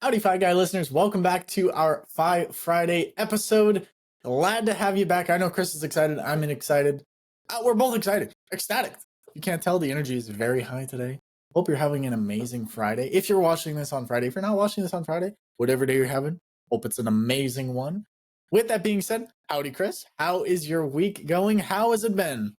Howdy, Fi Guy listeners. Welcome back to our Fi Friday episode. Glad to have you back. I know Chris is excited. I'm excited. We're both excited. Ecstatic. You can't tell the energy is very high today. Hope you're having an amazing Friday. If you're watching this on Friday, if you're not watching this on Friday, whatever day you're having, hope it's an amazing one. With that being said, howdy, Chris. How is your week going? How has it been?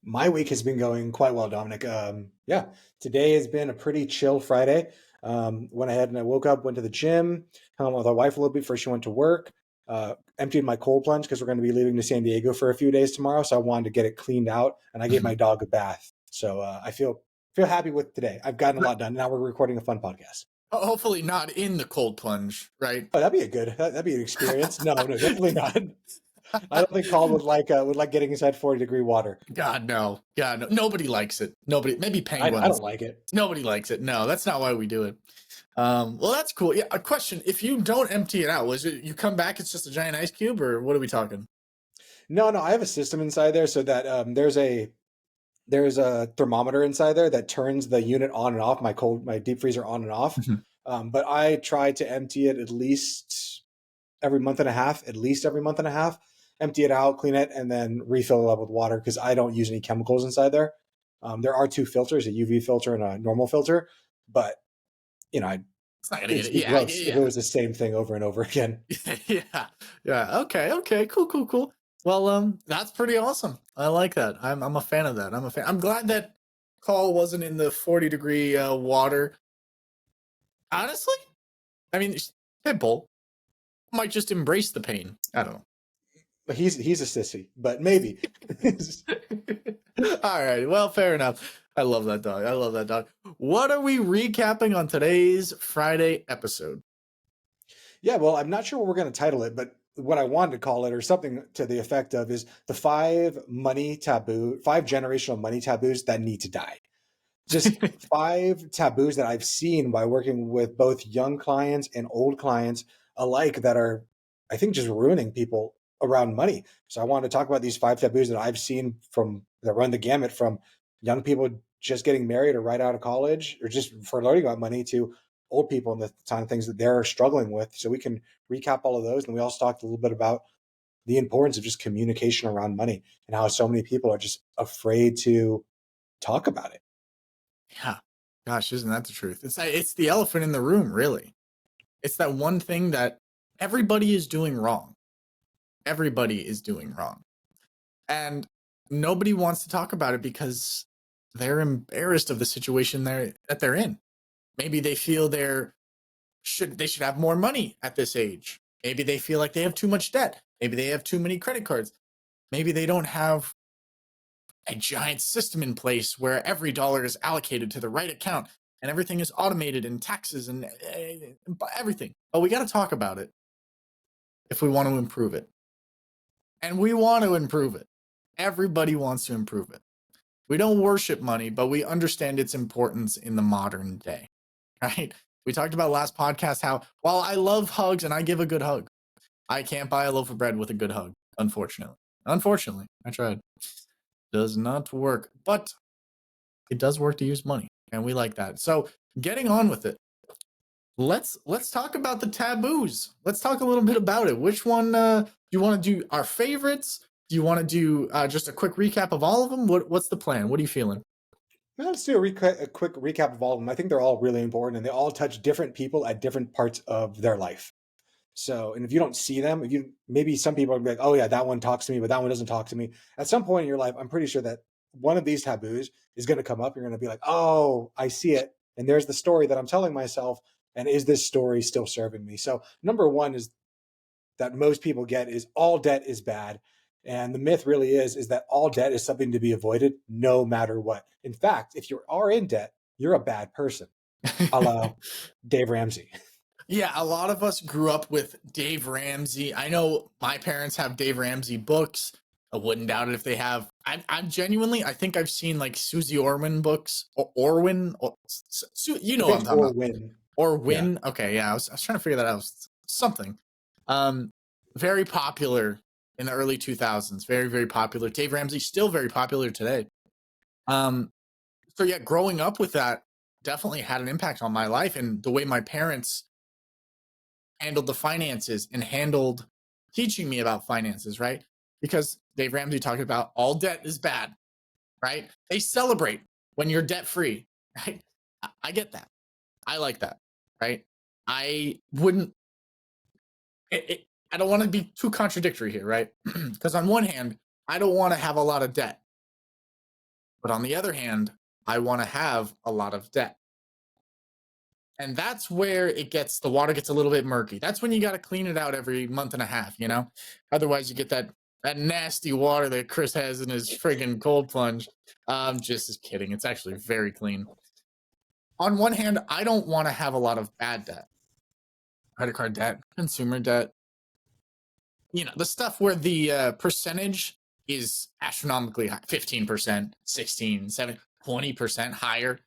My week has been going quite well, Dominic. Today has been a pretty chill Friday. Went ahead and I woke up, went to the gym, hung out with my wife a little bit before she went to work, emptied my cold plunge because we're going to be leaving to San Diego for a few days tomorrow. So I wanted to get it cleaned out, and I gave my dog a bath. So I feel happy with today. I've gotten a lot done. Now we're recording a fun podcast. Hopefully not in the cold plunge, right? Oh, that'd be an experience. No, definitely not. I don't think Paul would like getting inside 40-degree water. God no. Nobody likes it. Nobody. Maybe penguins. I don't like it. Nobody likes it. No, that's not why we do it. Well, that's cool. Yeah. A question: if you don't empty it out, was it you come back? It's just a giant ice cube, or what are we talking? No. I have a system inside there so that there's a thermometer inside there that turns the unit on and off, my deep freezer on and off. But I try to empty it at least every month and a half. Empty it out, clean it, and then refill it up with water because I don't use any chemicals inside there. There are two filters, a UV filter and a normal filter, but it's not gonna get it. Yeah, gross if it was the same thing over and over again. Yeah. Okay. Cool. Well, that's pretty awesome. I like that. I'm a fan of that. I'm glad that Call wasn't in the 40-degree water. Honestly, I mean, Pitbull might just embrace the pain. I don't know. But he's a sissy, but maybe. All right. Well, fair enough. I love that dog. What are we recapping on today's Friday episode? Yeah, well, I'm not sure what we're going to title it, but what I wanted to call it, or something to the effect of, is the 5 generational money taboos that need to die. Just 5 taboos that I've seen by working with both young clients and old clients alike that are, I think, just ruining people around money. So I wanted to talk about these 5 taboos that I've seen that run the gamut from young people just getting married or right out of college or just for learning about money to old people and the kind of things that they're struggling with. So we can recap all of those. And we also talked a little bit about the importance of just communication around money and how so many people are just afraid to talk about it. Yeah. Gosh, isn't that the truth? It's the elephant in the room, really. It's that one thing that everybody is doing wrong. And nobody wants to talk about it because they're embarrassed of the situation that they're in. Maybe they feel they should have more money at this age. Maybe they feel like they have too much debt. Maybe they have too many credit cards. Maybe they don't have a giant system in place where every dollar is allocated to the right account and everything is automated and taxes and everything. But we got to talk about it if we want to improve it. And we want to improve it. Everybody wants to improve it. We don't worship money, but we understand its importance in the modern day, right? We talked about last podcast how, while I love hugs and I give a good hug, I can't buy a loaf of bread with a good hug, unfortunately. I tried. Does not work, but it does work to use money, and we like that. So getting on with it, let's talk about the taboos. Let's talk a little bit about it. Which one do you want to do? Our favorites? Do you want to do just a quick recap of all of them? What's the plan? What are you feeling? Well, let's do a quick recap of all of them. I think they're all really important, and they all touch different people at different parts of their life. So, and if you don't see them, maybe some people are gonna be like, oh yeah, that one talks to me, but that one doesn't talk to me. At some point in your life, I'm pretty sure that one of these taboos is going to come up. You're going to be like, oh, I see it. And there's the story that I'm telling myself. And is this story still serving me? So number one is that most people get is all debt is bad. And the myth really is that all debt is something to be avoided no matter what. In fact, if you are in debt, you're a bad person. A la Dave Ramsey. Yeah, a lot of us grew up with Dave Ramsey. I know my parents have Dave Ramsey books. I wouldn't doubt it if they have. I'm genuinely, I think I've seen like Susie Orman books, or Orwin. You know what I'm talking about. Orwin. Yeah. Okay, yeah, I was trying to figure that out. Something. Very popular in the early 2000s. Very, very popular. Dave Ramsey, still very popular today. So yeah, growing up with that, definitely had an impact on my life and the way my parents handled the finances and handled teaching me about finances, right? Because Dave Ramsey talked about all debt is bad, right? They celebrate when you're debt free, right? I get that. I like that, right? I wouldn't, I don't want to be too contradictory here, right? Because on one hand, I don't want to have a lot of debt. But on the other hand, I want to have a lot of debt. And that's where the water gets a little bit murky. That's when you got to clean it out every month and a half, you know? Otherwise, you get that nasty water that Chris has in his friggin' cold plunge. Just kidding. It's actually very clean. On one hand, I don't want to have a lot of bad debt. Credit card debt, consumer debt, the stuff where the percentage is astronomically high, 15%, 16, 7, 20% higher.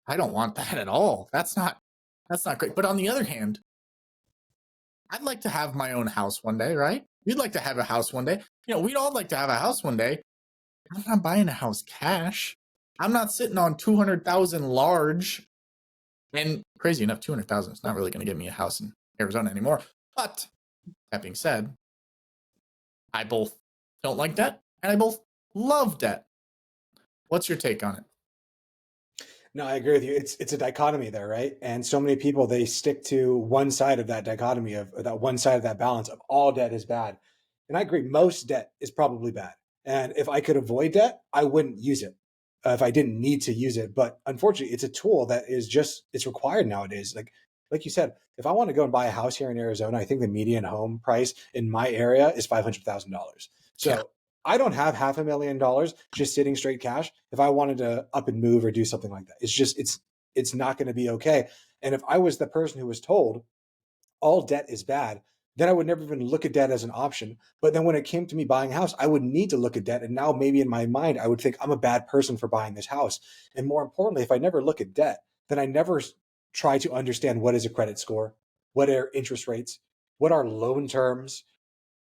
I don't want that at all. That's not great. But on the other hand, I'd like to have my own house one day, right? You'd like to have a house one day. We'd all like to have a house one day. I'm not buying a house cash. I'm not sitting on 200,000 large. And crazy enough, 200,000 is not really going to get me a house in Arizona anymore. But that being said, I both don't like debt and I both love debt. What's your take on it? No, I agree with you. It's a dichotomy there, right? And so many people, they stick to one side of that dichotomy, of that one side of that balance of all debt is bad. And I agree, most debt is probably bad. And if I could avoid debt, I wouldn't use it if I didn't need to use it. But unfortunately, it's a tool that is just it's required nowadays. Like you said, if I want to go and buy a house here in Arizona, I think the median home price in my area is $500,000. Yeah. So I don't have $500,000 just sitting straight cash. If I wanted to up and move or do something like that, it's not going to be okay. And if I was the person who was told all debt is bad, then I would never even look at debt as an option. But then when it came to me buying a house, I would need to look at debt. And now maybe in my mind, I would think I'm a bad person for buying this house. And more importantly, if I never look at debt, then I never try to understand what is a credit score, what are interest rates, what are loan terms,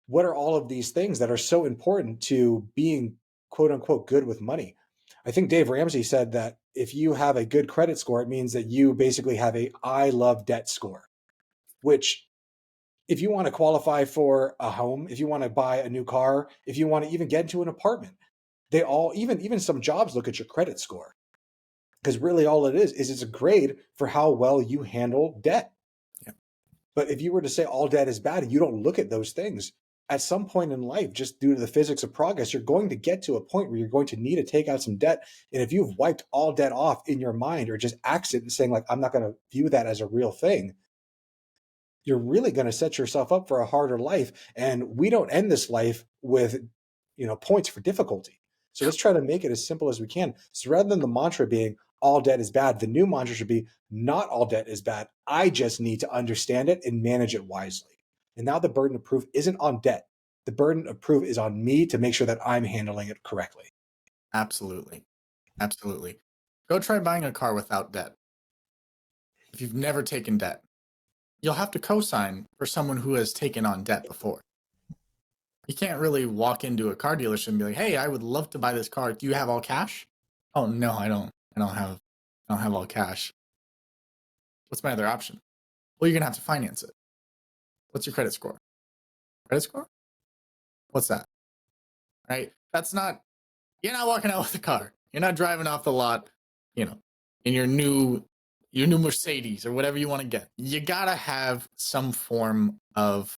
what are all of these things that are so important to being quote unquote good with money. I think Dave Ramsey said that if you have a good credit score, it means that you basically have a I love debt score, which if you want to qualify for a home, if you want to buy a new car, if you want to even get into an apartment, they all, even some jobs look at your credit score, because really all it is it's a grade for how well you handle debt. Yeah. But if you were to say all debt is bad and you don't look at those things, at some point in life, just due to the physics of progress, you're going to get to a point where you're going to need to take out some debt. And if you've wiped all debt off in your mind or just axed it and saying like, I'm not going to view that as a real thing, you're really going to set yourself up for a harder life. And we don't end this life with, points for difficulty. So let's try to make it as simple as we can. So rather than the mantra being all debt is bad, the new mantra should be not all debt is bad. I just need to understand it and manage it wisely. And now the burden of proof isn't on debt. The burden of proof is on me to make sure that I'm handling it correctly. Absolutely. Absolutely. Go try buying a car without debt. If you've never taken debt, you'll have to co-sign for someone who has taken on debt before. You can't really walk into a car dealership and be like, "Hey, I would love to buy this car. Do you have all cash?" "Oh, no, I don't. I don't have all cash." "What's my other option?" "Well, you're going to have to finance it." "What's your credit score?" "Credit score? What's that?" Right? You're not walking out with a car. You're not driving off the lot, in your new Mercedes or whatever you want to get. You got to have some form of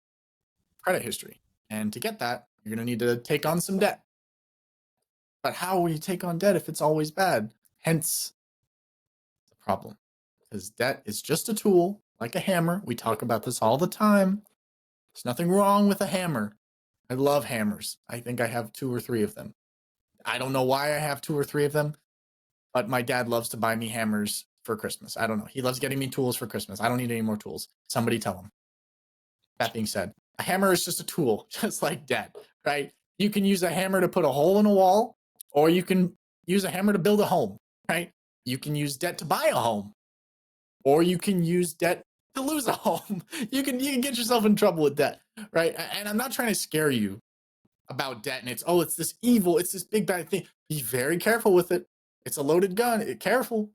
credit history. And to get that, you're going to need to take on some debt. But how will you take on debt if it's always bad? Hence the problem. Because debt is just a tool, like a hammer. We talk about this all the time. There's nothing wrong with a hammer. I love hammers. I think I have 2 or 3 of them. I don't know why I have 2 or 3 of them, but my dad loves to buy me hammers for Christmas. I don't know. He loves getting me tools for Christmas. I don't need any more tools. Somebody tell him. That being said, a hammer is just a tool, just like debt, right? You can use a hammer to put a hole in a wall, or you can use a hammer to build a home, right? You can use debt to buy a home, or you can use debt to lose a home. You can get yourself in trouble with debt, right? And I'm not trying to scare you about debt and it's this evil, it's this big bad thing. Be very careful with it. It's a loaded gun. Careful.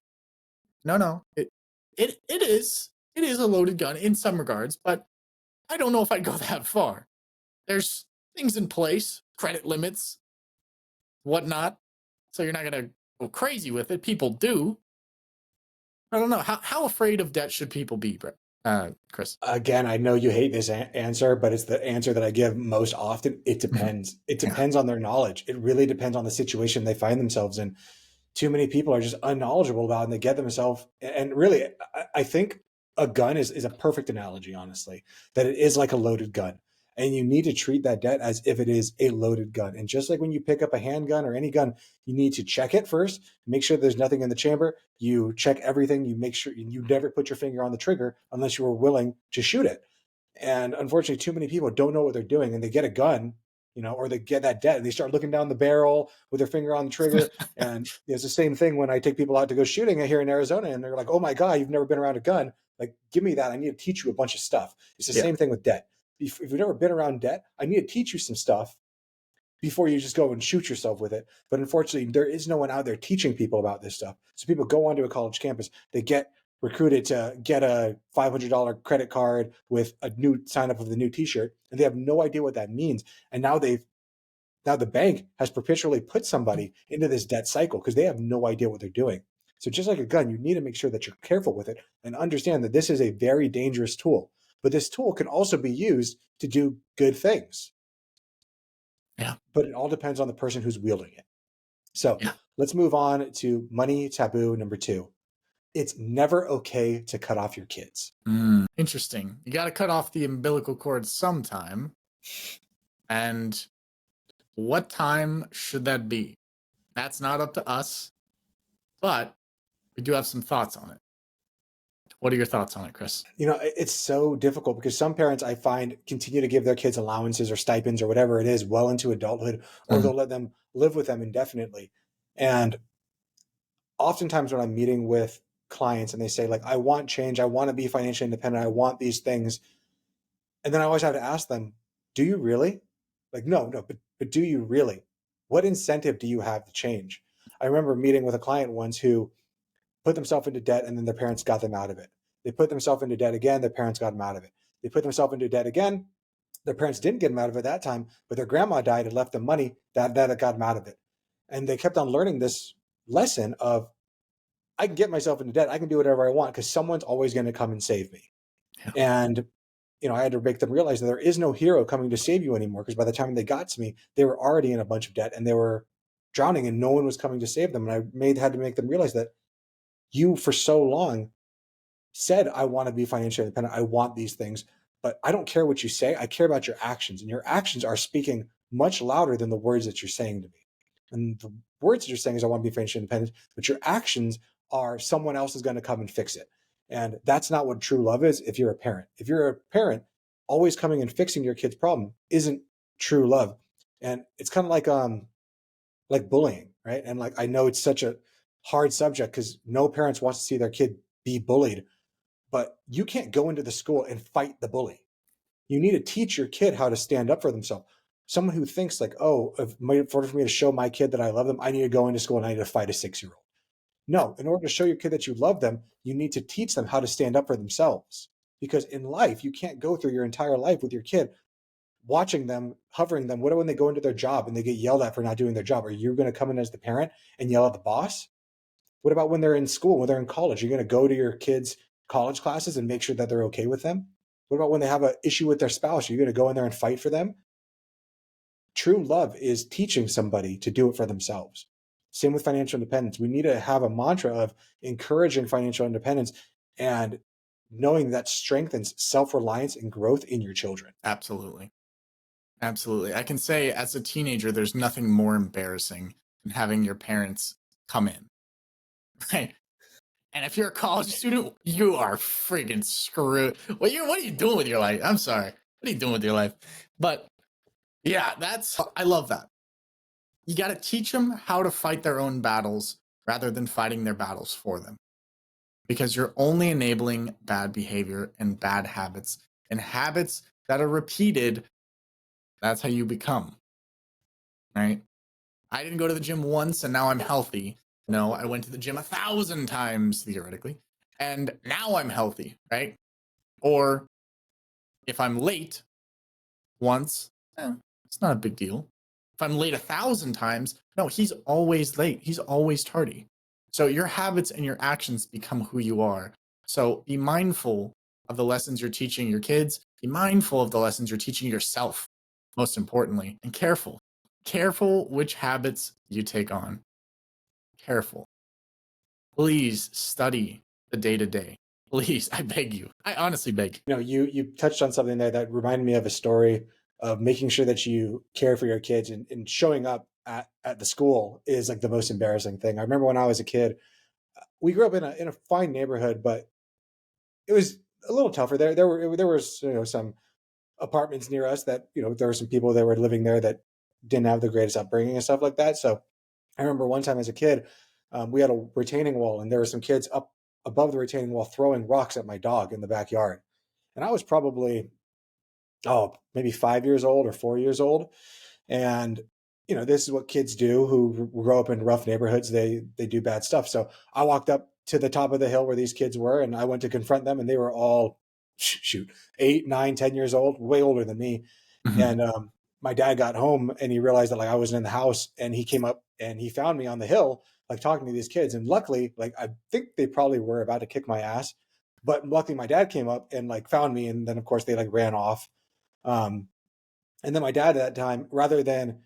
No. It is a loaded gun in some regards, but I don't know if I'd go that far. There's things in place, credit limits, whatnot. So you're not gonna go crazy with it. People do. I don't know. How afraid of debt should people be, Chris? Again, I know you hate this answer, but it's the answer that I give most often. It Mhm. depends. It Yeah. depends on their knowledge. It really depends on the situation they find themselves in. Too many people are just unknowledgeable about it, and they get themselves. And really, I think a gun is a perfect analogy, honestly, that it is like a loaded gun. And you need to treat that debt as if it is a loaded gun. And just like when you pick up a handgun or any gun, you need to check it first, make sure there's nothing in the chamber. You check everything. You make sure you never put your finger on the trigger unless you were willing to shoot it. And unfortunately, too many people don't know what they're doing, and they get a gun, or they get that debt and they start looking down the barrel with their finger on the trigger. And it's the same thing when I take people out to go shooting here in Arizona, and they're like, "Oh my God, you've never been around a gun. Like, give me that. I need to teach you a bunch of stuff." It's the Yeah. same thing with debt. If you've never been around debt, I need to teach you some stuff before you just go and shoot yourself with it. But unfortunately, there is no one out there teaching people about this stuff. So people go onto a college campus, they get recruited to get a $500 credit card with a new sign up of the new t-shirt, and they have no idea what that means. And now the bank has perpetually put somebody into this debt cycle because they have no idea what they're doing. So just like a gun, you need to make sure that you're careful with it and understand that this is a very dangerous tool. But this tool can also be used to do good things. Yeah. But it all depends on the person who's wielding it. So Yeah. let's move on to money taboo number 2. It's never okay to cut off your kids. Interesting. You got to cut off the umbilical cord sometime. And what time should that be? That's not up to us, but we do have some thoughts on it. What are your thoughts on it, Chris? It's so difficult because some parents I find continue to give their kids allowances or stipends or whatever it is well into adulthood, or Mm. they'll let them live with them indefinitely. And oftentimes when I'm meeting with clients and they say, like, I want change, I want to be financially independent, I want these things. And then I always have to ask them, do you really? Like, no, but do you really? What incentive do you have to change? I remember meeting with a client once who put themselves into debt and then their parents got them out of it. They put themselves into debt again, their parents got them out of it. They put themselves into debt again, their parents didn't get them out of it that time, but their grandma died and left them money that got them out of it. And they kept on learning this lesson of, I can get myself into debt, I can do whatever I want because someone's always going to come and save me. Yeah. And I had to make them realize that there is no hero coming to save you anymore, because by the time they got to me, they were already in a bunch of debt and they were drowning and no one was coming to save them. And had to make them realize that you, for so long, said, I want to be financially independent. I want these things, but I don't care what you say. I care about your actions, and your actions are speaking much louder than the words that you're saying to me. And the words that you're saying is, I want to be financially independent, but your actions are, someone else is going to come and fix it. And that's not what true love is. If you're a parent, always coming and fixing your kid's problem isn't true love. And it's kind of like bullying, right? And like, I know it's such a hard subject because no parents wants to see their kid be bullied, but you can't go into the school and fight the bully. You need to teach your kid how to stand up for themselves. Someone who thinks like, oh, for me to show my kid that I love them, I need to go into school and I need to fight a 6-year-old. No, in order to show your kid that you love them, you need to teach them how to stand up for themselves. Because in life, you can't go through your entire life with your kid watching them, hovering them. What when they go into their job and they get yelled at for not doing their job? Are you going to come in as the parent and yell at the boss? What about when they're in school, when they're in college? You're going to go to your kids' college classes and make sure that they're okay with them? What about when they have an issue with their spouse? Are you going to go in there and fight for them? True love is teaching somebody to do it for themselves. Same with financial independence. We need to have a mantra of encouraging financial independence and knowing that strengthens self-reliance and growth in your children. Absolutely. Absolutely. I can say as a teenager, there's nothing more embarrassing than having your parents come in. Right. And if you're a college student, you are freaking screwed. What are you doing with your life? I'm sorry. What are you doing with your life? But yeah, I love that. You got to teach them how to fight their own battles rather than fighting their battles for them. Because you're only enabling bad behavior and bad habits, and habits that are repeated. That's how you become. Right. I didn't go to the gym once and now I'm healthy. No, I went to the gym 1,000 times theoretically, and now I'm healthy, right? Or if I'm late once, it's not a big deal. If I'm late 1,000 times, no, he's always late. He's always tardy. So your habits and your actions become who you are. So be mindful of the lessons you're teaching your kids. Be mindful of the lessons you're teaching yourself, most importantly, and careful. Careful which habits you take on. Careful. Please study the day to day. Please, I beg you. I honestly beg. You touched on something there that reminded me of a story of making sure that you care for your kids, and showing up at the school is like the most embarrassing thing. I remember when I was a kid, we grew up in a fine neighborhood, but it was a little tougher there. There was some apartments near us that there were some people that were living there that didn't have the greatest upbringing and stuff like that. So I remember one time as a kid, we had a retaining wall, and there were some kids up above the retaining wall throwing rocks at my dog in the backyard. And I was probably, maybe 5 years old or 4 years old. And, this is what kids do who grow up in rough neighborhoods. They do bad stuff. So I walked up to the top of the hill where these kids were, and I went to confront them, and they were all, shoot, 8, 9, 10 years old, way older than me. Mhm. And my dad got home, and he realized that like I wasn't in the house, and he came up and he found me on the hill, like talking to these kids. And luckily, like I think they probably were about to kick my ass, but luckily my dad came up and like found me, and then of course they like ran off. Um, and then my dad at that time, rather than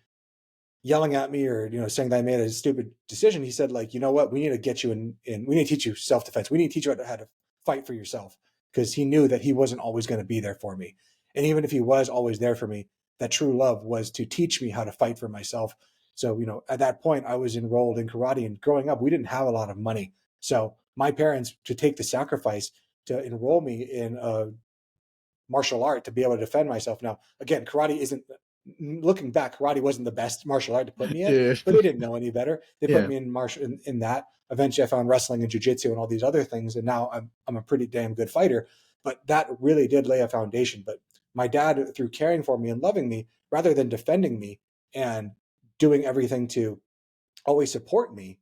yelling at me or saying that I made a stupid decision, he said like, you know what, we need to get you in we need to teach you self-defense. We need to teach you how to fight for yourself, because he knew that he wasn't always going to be there for me. And even if he was always there for me, that true love was to teach me how to fight for myself. So at that point I was enrolled in karate, and growing up we didn't have a lot of money, so my parents, to take the sacrifice to enroll me in a martial art to be able to defend myself. Now, again, karate isn't, looking back, karate wasn't the best martial art to put me in, Yeah. but they didn't know any better. They put Yeah. me in in that. Eventually I found wrestling and jujitsu and all these other things. And now I'm a pretty damn good fighter, but that really did lay a foundation. But my dad, through caring for me and loving me, rather than defending me and doing everything to always support me,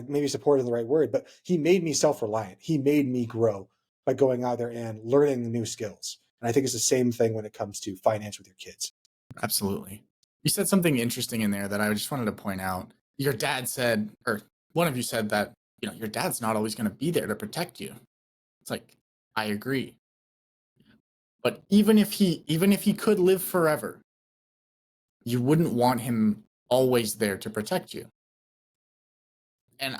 maybe support is the right word, but he made me self-reliant. He made me grow by going out there and learning new skills. And I think it's the same thing when it comes to finance with your kids. Absolutely. You said something interesting in there that I just wanted to point out. Your dad said, or one of you said that, your dad's not always going to be there to protect you. It's like, I agree. But even if he could live forever, you wouldn't want him always there to protect you. And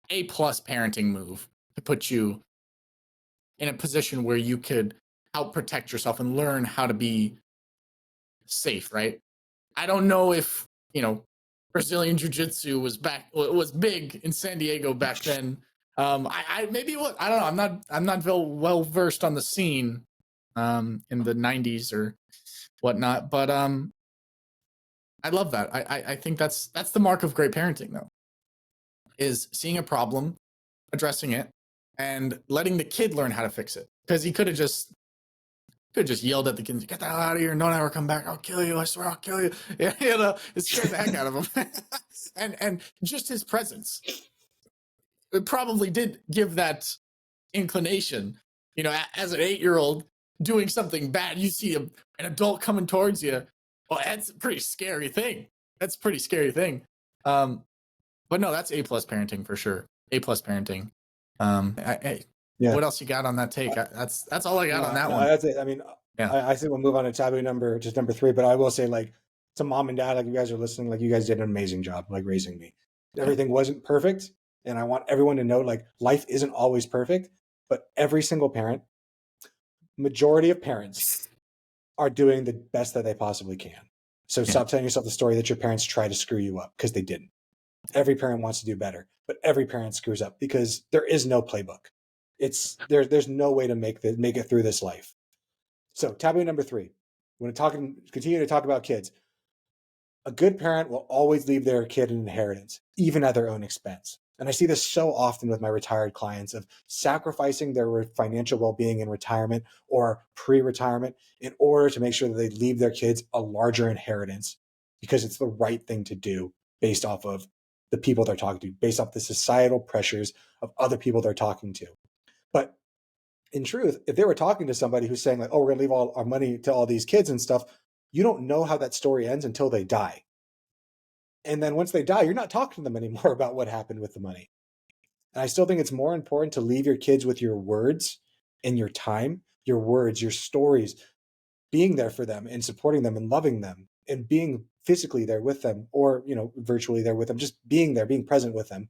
A plus parenting move to put you in a position where you could help protect yourself and learn how to be safe, right? I don't know if, Brazilian Jiu-Jitsu was big in San Diego back then. I maybe what I don't know. I'm not well versed on the scene in the 90s or whatnot, but I love that. I think that's the mark of great parenting, though, is seeing a problem, addressing it, and letting the kid learn how to fix it. Because he could have just yelled at the kids, "Get the hell out of here! Don't ever come back! I'll kill you! I swear I'll kill you!" Yeah, it scared the heck out of him. and just his presence, it probably did give that inclination. As an 8-year-old doing something bad, you see an adult coming towards you. Well, that's a pretty scary thing. That's a pretty scary thing. But no, that's A plus parenting for sure. A plus parenting. Hey, Yeah. what else you got on that take? That's all I got on that No, one. that's it. I mean, Yeah. I think we'll move on to taboo number 3, but I will say, like, to mom and dad, like, you guys are listening, like, you guys did an amazing job, like, raising me. Everything wasn't perfect. And I want everyone to know, like, life isn't always perfect, but every single parent, majority of parents, are doing the best that they possibly can. So Yeah. stop telling yourself the story that your parents tried to screw you up, because they didn't. Every parent wants to do better, but every parent screws up, because there is no playbook. There's no way to make it through this life. So taboo number 3, when continue to talk about kids, a good parent will always leave their kid an inheritance, even at their own expense. And I see this so often with my retired clients, of sacrificing their financial well-being in retirement or pre-retirement in order to make sure that they leave their kids a larger inheritance, because it's the right thing to do based off of the people they're talking to, based off the societal pressures of other people they're talking to. But in truth, if they were talking to somebody who's saying like, oh, we're going to leave all our money to all these kids and stuff, you don't know how that story ends until they die. And then once they die, you're not talking to them anymore about what happened with the money. And I still think it's more important to leave your kids with your words and your time, your words, your stories, being there for them and supporting them and loving them and being physically there with them, or, virtually there with them, just being there, being present with them.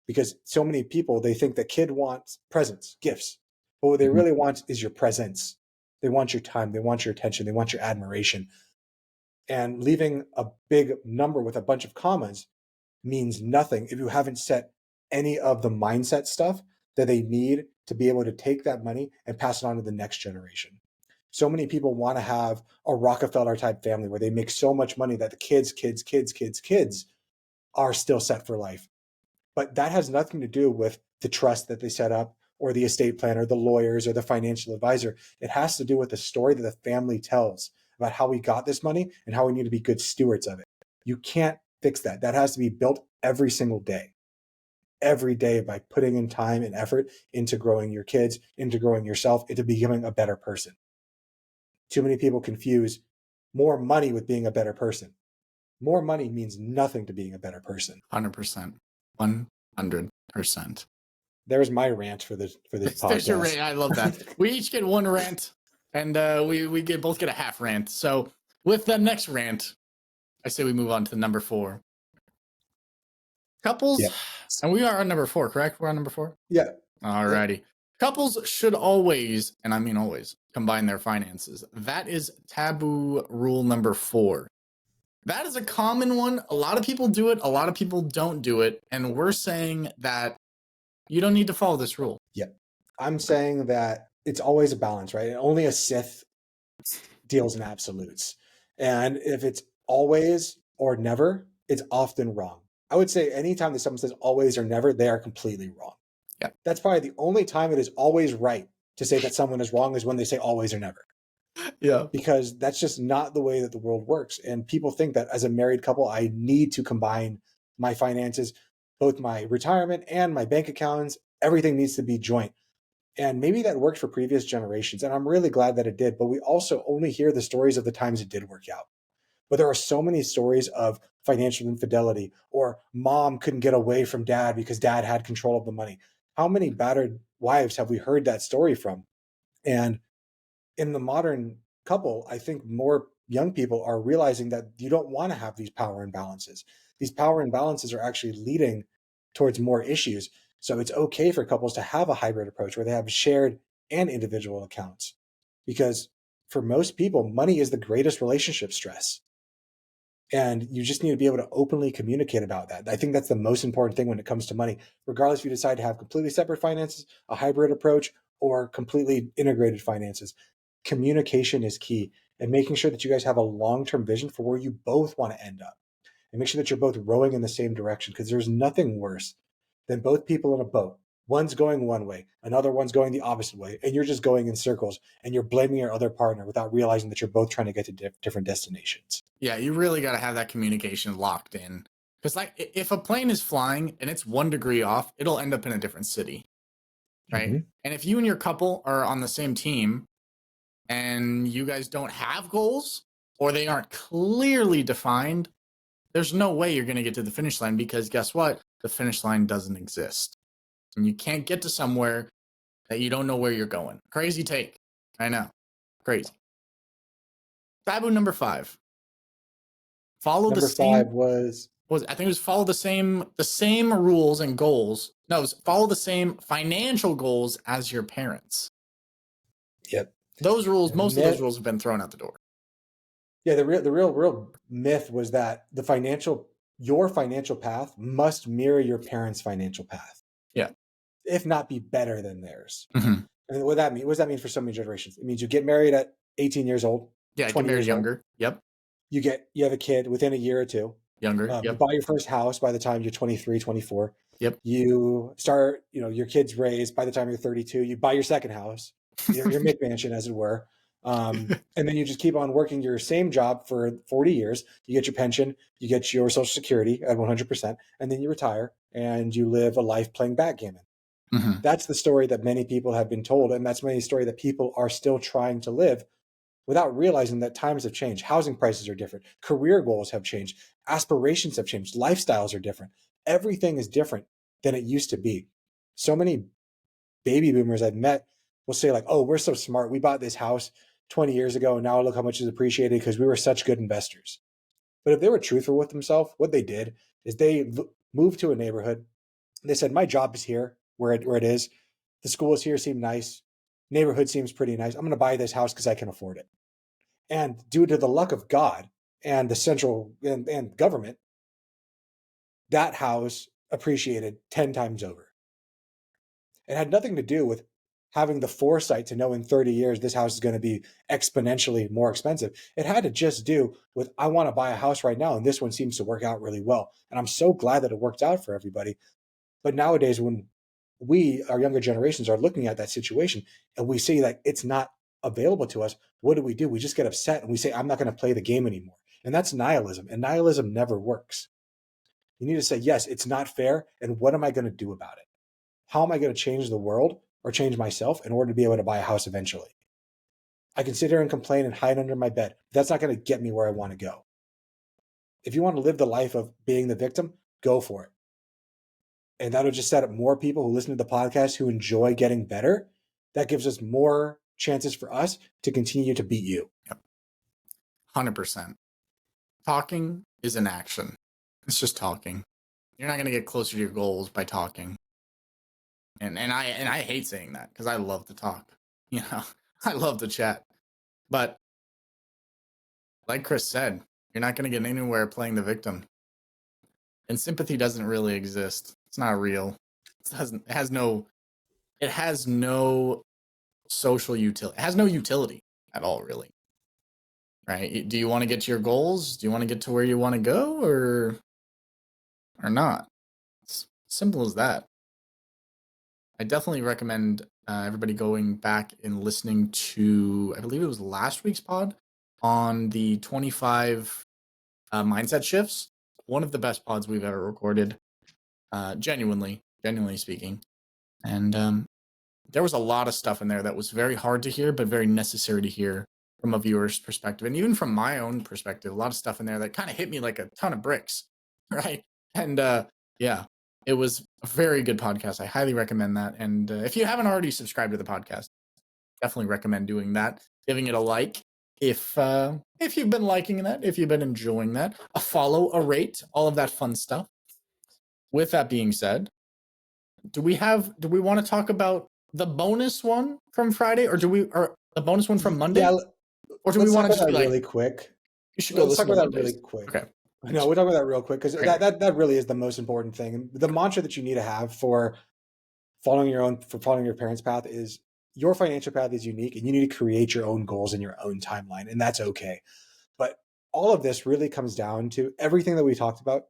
Because so many people, they think that kid wants presents, gifts, but what they really want is your presence. They want your time. They want your attention. They want your admiration. And leaving a big number with a bunch of commas means nothing if you haven't set any of the mindset stuff that they need to be able to take that money and pass it on to the next generation. So many people want to have a Rockefeller type family where they make so much money that the kids are still set for life. But that has nothing to do with the trust that they set up or the estate planner, the lawyers, or the financial advisor. It has to do with the story that the family tells about how we got this money and how we need to be good stewards of it. You can't fix that. That has to be built every single day by putting in time and effort into growing your kids, into growing yourself, into becoming a better person. Too many people confuse more money with being a better person. More money means nothing to being a better person. 100%. 100%. There's my rant for this podcast. There's your rant. I love that. We each get one rant, and we both get a half rant. So with the next rant, I say we move on to number 4. Couples, Yep. And we are on number 4, correct? We're on number 4? Yeah. Alrighty. Yep. Couples should always, and I mean always, combine their finances. That is taboo rule number 4. That is a common one. A lot of people do it. A lot of people don't do it. And we're saying that you don't need to follow this rule. Yeah. I'm saying that it's always a balance, right? And only a Sith deals in absolutes. And if it's always or never, it's often wrong. I would say anytime that someone says always or never, they are completely wrong. Yeah. That's probably the only time it is always right to say that someone is wrong is when they say always or never. Yeah. Because that's just not the way that the world works. And people think that as a married couple, I need to combine my finances, both my retirement and my bank accounts. Everything needs to be joint. And maybe that worked for previous generations. And I'm really glad that it did. But we also only hear the stories of the times it did work out. But there are so many stories of financial infidelity, or mom couldn't get away from dad because dad had control of the money. How many battered wives have we heard that story from? And in the modern couple, I think more young people are realizing that you don't want to have these power imbalances. These power imbalances are actually leading towards more issues. So it's okay for couples to have a hybrid approach where they have shared and individual accounts. Because for most people, money is the greatest relationship stress. And you just need to be able to openly communicate about that. I think that's the most important thing when it comes to money, regardless if you decide to have completely separate finances, a hybrid approach, or completely integrated finances. Communication is key, and making sure that you guys have a long-term vision for where you both want to end up, and make sure that you're both rowing in the same direction, because there's nothing worse than both people in a boat. One's going one way, another one's going the opposite way, and you're just going in circles, and you're blaming your other partner without realizing that you're both trying to get to different destinations. Yeah, you really got to have that communication locked in. Because like, if a plane is flying and it's 1 degree off, it'll end up in a different city, right? Mm-hmm. And if you and your couple are on the same team and you guys don't have goals, or they aren't clearly defined, there's no way you're going to get to the finish line, because guess what? The finish line doesn't exist. And you can't get to somewhere that you don't know where you're going. Crazy take. I know. Crazy. Taboo number 5. Follow Number the same. 5 was I think it was follow the same rules and goals. No, it was follow the same financial goals as your parents. Yep. Those rules, most of those rules have been thrown out the door. Yeah, the real myth was that your financial path must mirror your parents' financial path. Yeah. If not be better than theirs. Mm-hmm. And what does that mean for so many generations? It means you get married at 18 years old. Yeah, get married younger. Old. Yep. You have a kid within a year or two. Younger. Yep. You buy your first house by the time you're 23, 24. Yep. You start, your kids raised by the time you're 32. You buy your second house, your McMansion, as it were. And then you just keep on working your same job for 40 years. You get your pension, you get your social security at 100%, and then you retire and you live a life playing backgammon. Mhm. That's the story that many people have been told. And that's many story that people are still trying to live without realizing that times have changed. Housing prices are different. Career goals have changed. Aspirations have changed. Lifestyles are different. Everything is different than it used to be. So many baby boomers I've met will say like, oh, we're so smart. We bought this house 20 years ago and now look how much it's appreciated because we were such good investors. But if they were truthful with themselves, what they did is they moved to a neighborhood. They said, my job is here where it is. The schools here seem nice. Neighborhood seems pretty nice. I'm going to buy this house because I can afford it. And due to the luck of God and the central and government, that house appreciated 10 times over. It had nothing to do with having the foresight to know in 30 years this house is going to be exponentially more expensive. It had to just do with, I want to buy a house right now, and this one seems to work out really well. And I'm so glad that it worked out for everybody. But nowadays, when we, our younger generations, are looking at that situation and we see that it's not available to us, what do? We just get upset and we say, I'm not going to play the game anymore. And that's nihilism. And nihilism never works. You need to say, yes, it's not fair. And what am I going to do about it? How am I going to change the world or change myself in order to be able to buy a house eventually? I can sit here and complain and hide under my bed. But that's not going to get me where I want to go. If you want to live the life of being the victim, go for it. And that'll just set up more people who listen to the podcast who enjoy getting better. That gives us more chances for us to continue to beat you. Yep. 100%. Talking is an action. It's just talking. You're not going to get closer to your goals by talking. And I hate saying that because I love to talk. You know, I love to chat. But like Chris said, you're not going to get anywhere playing the victim. And sympathy doesn't really exist. It's not real. It has no social utility. It has no utility at all, really. Right? Do you want to get to your goals? Do you want to get to where you want to go or not? It's simple as that. I definitely recommend everybody going back and listening to, I believe it was last week's pod on the 25 mindset shifts. One of the best pods we've ever recorded, genuinely speaking. And there was a lot of stuff in there that was very hard to hear, but very necessary to hear from a viewer's perspective. And even from my own perspective, a lot of stuff in there that kind of hit me like a ton of bricks, right? And yeah, it was a very good podcast. I highly recommend that. And if you haven't already subscribed to the podcast, definitely recommend doing that, giving it a like. If you've been liking that, if you've been enjoying that, a follow, a rate, all of that fun stuff. With that being said, do we want to talk about the bonus one from Friday, or the bonus one from Monday? Yeah, Or do we want to just be like, really quick? you should go Let's talk listen to about that Mondays? really quick. Okay. No, we'll talk about that real quick because Okay. that really is the most important thing. The mantra that you need to have for following your parents' path is your financial path is unique and you need to create your own goals in your own timeline, and that's okay. But all of this really comes down to everything that we talked about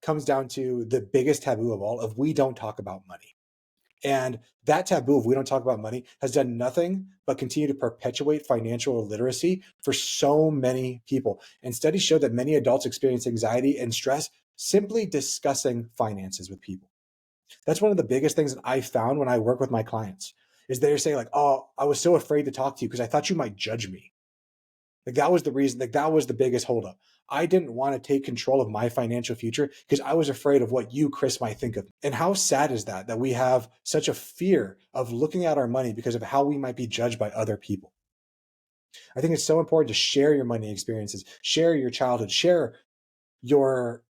comes down to the biggest taboo of all of we don't talk about money. And that taboo of we don't talk about money has done nothing but continue to perpetuate financial illiteracy for so many people. And studies show that many adults experience anxiety and stress simply discussing finances with people. That's one of the biggest things that I found when I work with my clients is they're saying like, oh, I was so afraid to talk to you because I thought you might judge me. Like that was the reason, like that was the biggest holdup. I didn't want to take control of my financial future because I was afraid of what you, Chris, might think of. And how sad is that we have such a fear of looking at our money because of how we might be judged by other people. I think it's so important to share your money experiences, share your childhood, share your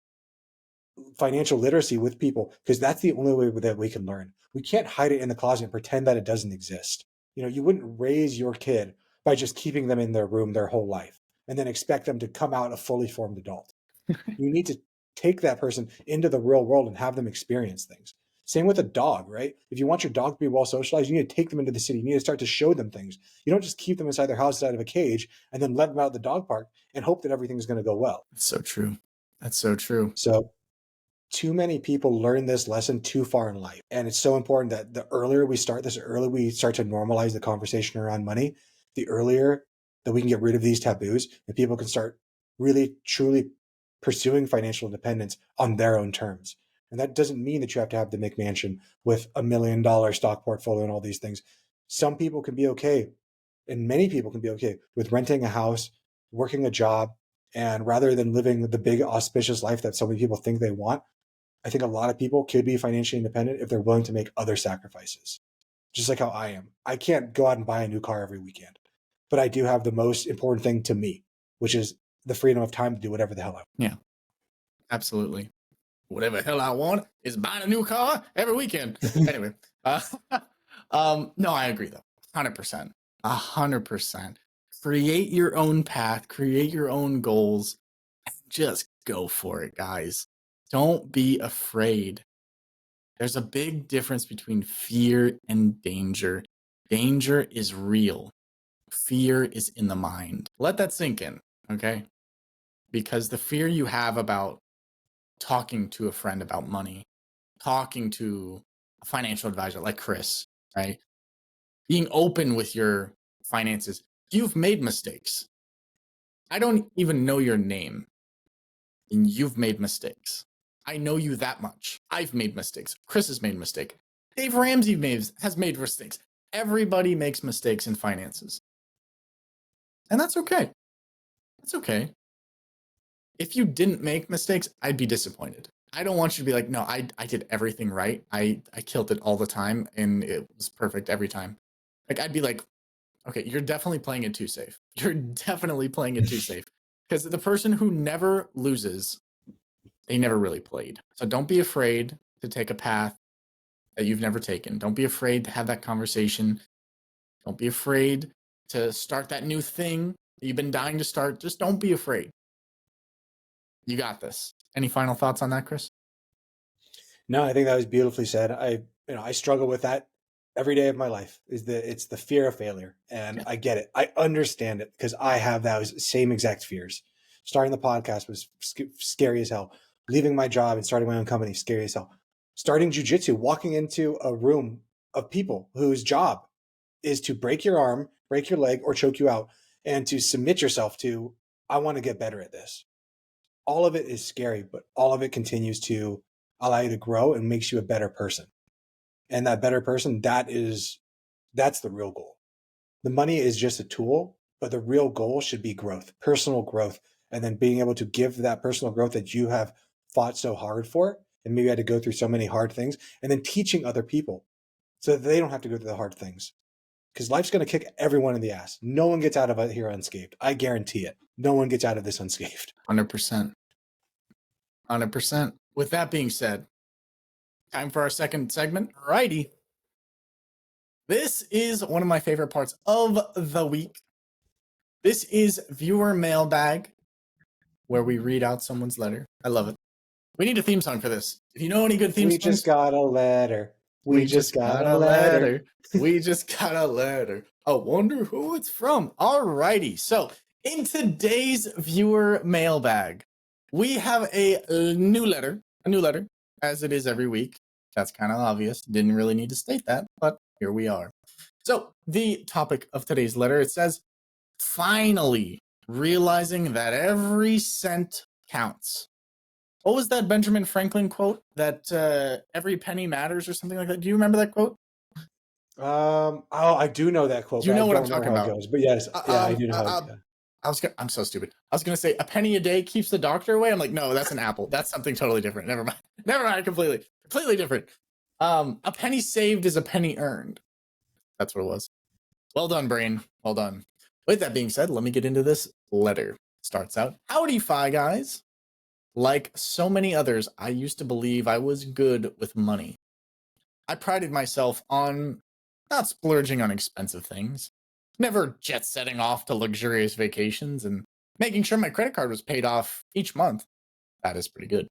financial literacy with people because that's the only way that we can learn. We can't hide it in the closet and pretend that it doesn't exist. You know, you wouldn't raise your kid by just keeping them in their room their whole life and then expect them to come out a fully formed adult. You need to take that person into the real world and have them experience things. Same with a dog, right? If you want your dog to be well socialized, you need to take them into the city. You need to start to show them things. You don't just keep them inside their house out of a cage and then let them out of the dog park and hope that everything's going to go well. That's so true. That's so true. So too many people learn this lesson too far in life. And it's so important that the earlier we start this, early we start to normalize the conversation around money, the earlier that we can get rid of these taboos and people can start really, truly pursuing financial independence on their own terms. And that doesn't mean that you have to have the McMansion with $1 million stock portfolio and all these things. Some people can be okay, and many people can be okay with renting a house, working a job, and rather than living the big auspicious life that so many people think they want, I think a lot of people could be financially independent if they're willing to make other sacrifices. Just like how I am. I can't go out and buy a new car every weekend, but I do have the most important thing to me, which is the freedom of time to do whatever the hell I want. Yeah, absolutely. Whatever the hell I want is buying a new car every weekend. Anyway, no, I agree though. 100%. 100%. Create your own path, create your own goals, and just go for it, guys. Don't be afraid. There's a big difference between fear and danger. Danger is real. Fear is in the mind. Let that sink in, okay? Because the fear you have about talking to a friend about money, talking to a financial advisor like Chris, right? Being open with your finances. You've made mistakes. I don't even know your name, and you've made mistakes. I know you that much. I've made mistakes. Chris has made mistakes. Dave Ramsey has made mistakes. Everybody makes mistakes in finances. And that's okay. That's okay. If you didn't make mistakes, I'd be disappointed. I don't want you to be like, no, I did everything right. I killed it all the time and it was perfect every time. Like, I'd be like, okay, you're definitely playing it too safe. You're definitely playing it too safe. Because the person who never loses, they never really played. So don't be afraid to take a path that you've never taken. Don't be afraid to have that conversation. Don't be afraid to start that new thing that you've been dying to start. Just don't be afraid. You got this. Any final thoughts on that, Chris? No, I think that was beautifully said. I struggle with that every day of my life. It's the fear of failure, and Yeah. I get it. I understand it because I have those same exact fears. Starting the podcast was scary as hell. Leaving my job and starting my own company, scary as hell. Starting jujitsu, walking into a room of people whose job is to break your arm, break your leg, or choke you out, and to submit yourself to, I want to get better at this. All of it is scary, but all of it continues to allow you to grow and makes you a better person. And that better person, that's the real goal. The money is just a tool, but the real goal should be growth, personal growth, and then being able to give that personal growth that you have fought so hard for and maybe had to go through so many hard things, and then teaching other people so that they don't have to go through the hard things. Because life's going to kick everyone in the ass. No one gets out of it here unscathed. I guarantee it. No one gets out of this unscathed. 100%. 100%. With that being said, time for our second segment. Righty. This is one of my favorite parts of the week. This is viewer mailbag, where we read out someone's letter. I love it. We need a theme song for this. If you know any good theme songs, just got a letter. We just got a letter. We just got a letter. I wonder who it's from. Alrighty. So in today's viewer mailbag, we have a new letter, as it is every week. That's kind of obvious. Didn't really need to state that, but here we are. So the topic of today's letter, it says, finally realizing that every cent counts. What was that Benjamin Franklin quote? That every penny matters or something like that? Do you remember that quote? I do know that quote. You know I what don't I'm know talking how about. it goes, but yes, yeah, I do know how it goes. I'm so stupid. I was gonna say a penny a day keeps the doctor away. I'm like, no, that's an apple. That's something totally different. Never mind. Completely different. A penny saved is a penny earned. That's what it was. Well done, brain. Well done. With that being said, let me get into this letter. Starts out, howdy, Fi guys. Like so many others, I used to believe I was good with money. I prided myself on not splurging on expensive things, never jet setting off to luxurious vacations, and making sure my credit card was paid off each month. That is pretty good.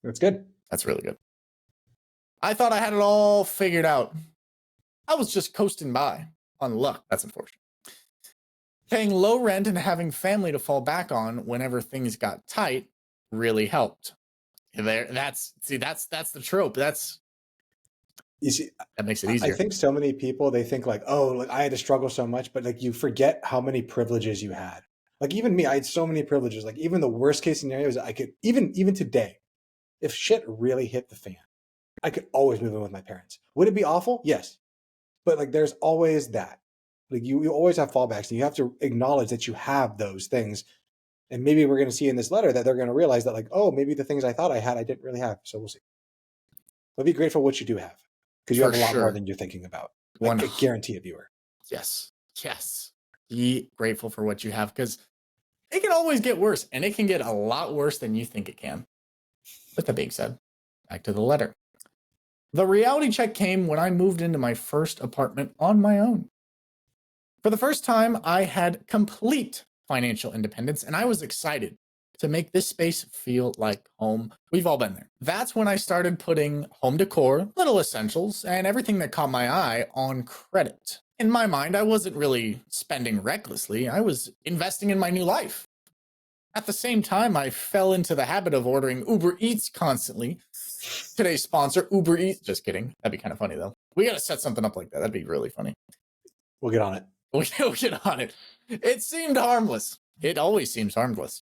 That's good. That's really good. I thought I had it all figured out. I was just coasting by on luck. That's unfortunate. Paying low rent and having family to fall back on whenever things got tight really helped. That's the trope. That's You see, That makes it I easier. think so many people, they think like, oh, like I had to struggle so much, but like you forget how many privileges you had. Like even me, I had so many privileges. Like even the worst case scenarios, I could even today, if shit really hit the fan, I could always move in with my parents. Would it be awful? Yes. But like there's always that. Like you always have fallbacks and you have to acknowledge that you have those things. And maybe we're going to see in this letter that they're going to realize that like, oh, maybe the things I thought I had, I didn't really have. So we'll see. But be grateful what you do have because you For have a lot more sure. than you're thinking about. I One. guarantee it, viewer. Yes. Yes. Be grateful for what you have because it can always get worse and it can get a lot worse than you think it can. With that being said, back to the letter. The reality check came when I moved into my first apartment on my own. For the first time, I had complete financial independence and I was excited to make this space feel like home. We've all been there. That's when I started putting home decor, little essentials, and everything that caught my eye on credit. In my mind, I wasn't really spending recklessly, I was investing in my new life. At the same time, I fell into the habit of ordering Uber Eats constantly. Today's sponsor, Uber Eats. Just kidding. That'd be kind of funny, though. We got to set something up like that. That'd be really funny. We'll get on it. We'll get on it. It seemed harmless. It always seems harmless.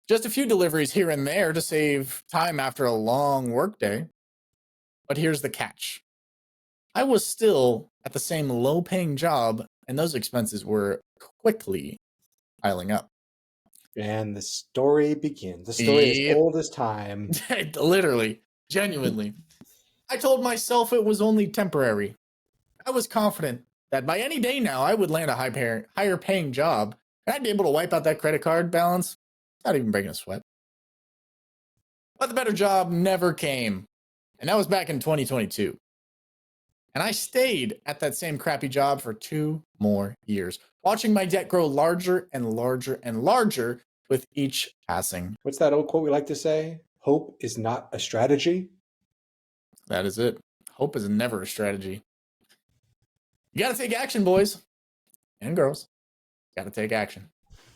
Just a few deliveries here and there to save time after a long workday. But here's the catch. I was still at the same low-paying job, and those expenses were quickly piling up. And the story begins. The story is old as time. Literally, genuinely. I told myself it was only temporary. I was confident that by any day now I would land a higher paying job and I'd be able to wipe out that credit card balance without even breaking a sweat. But the better job never came. And that was back in 2022. And I stayed at that same crappy job for 2 more years, watching my debt grow larger and larger and larger with each passing. What's that old quote we like to say? Hope is not a strategy. That is it. Hope is never a strategy. You gotta take action, boys and girls. Gotta take action.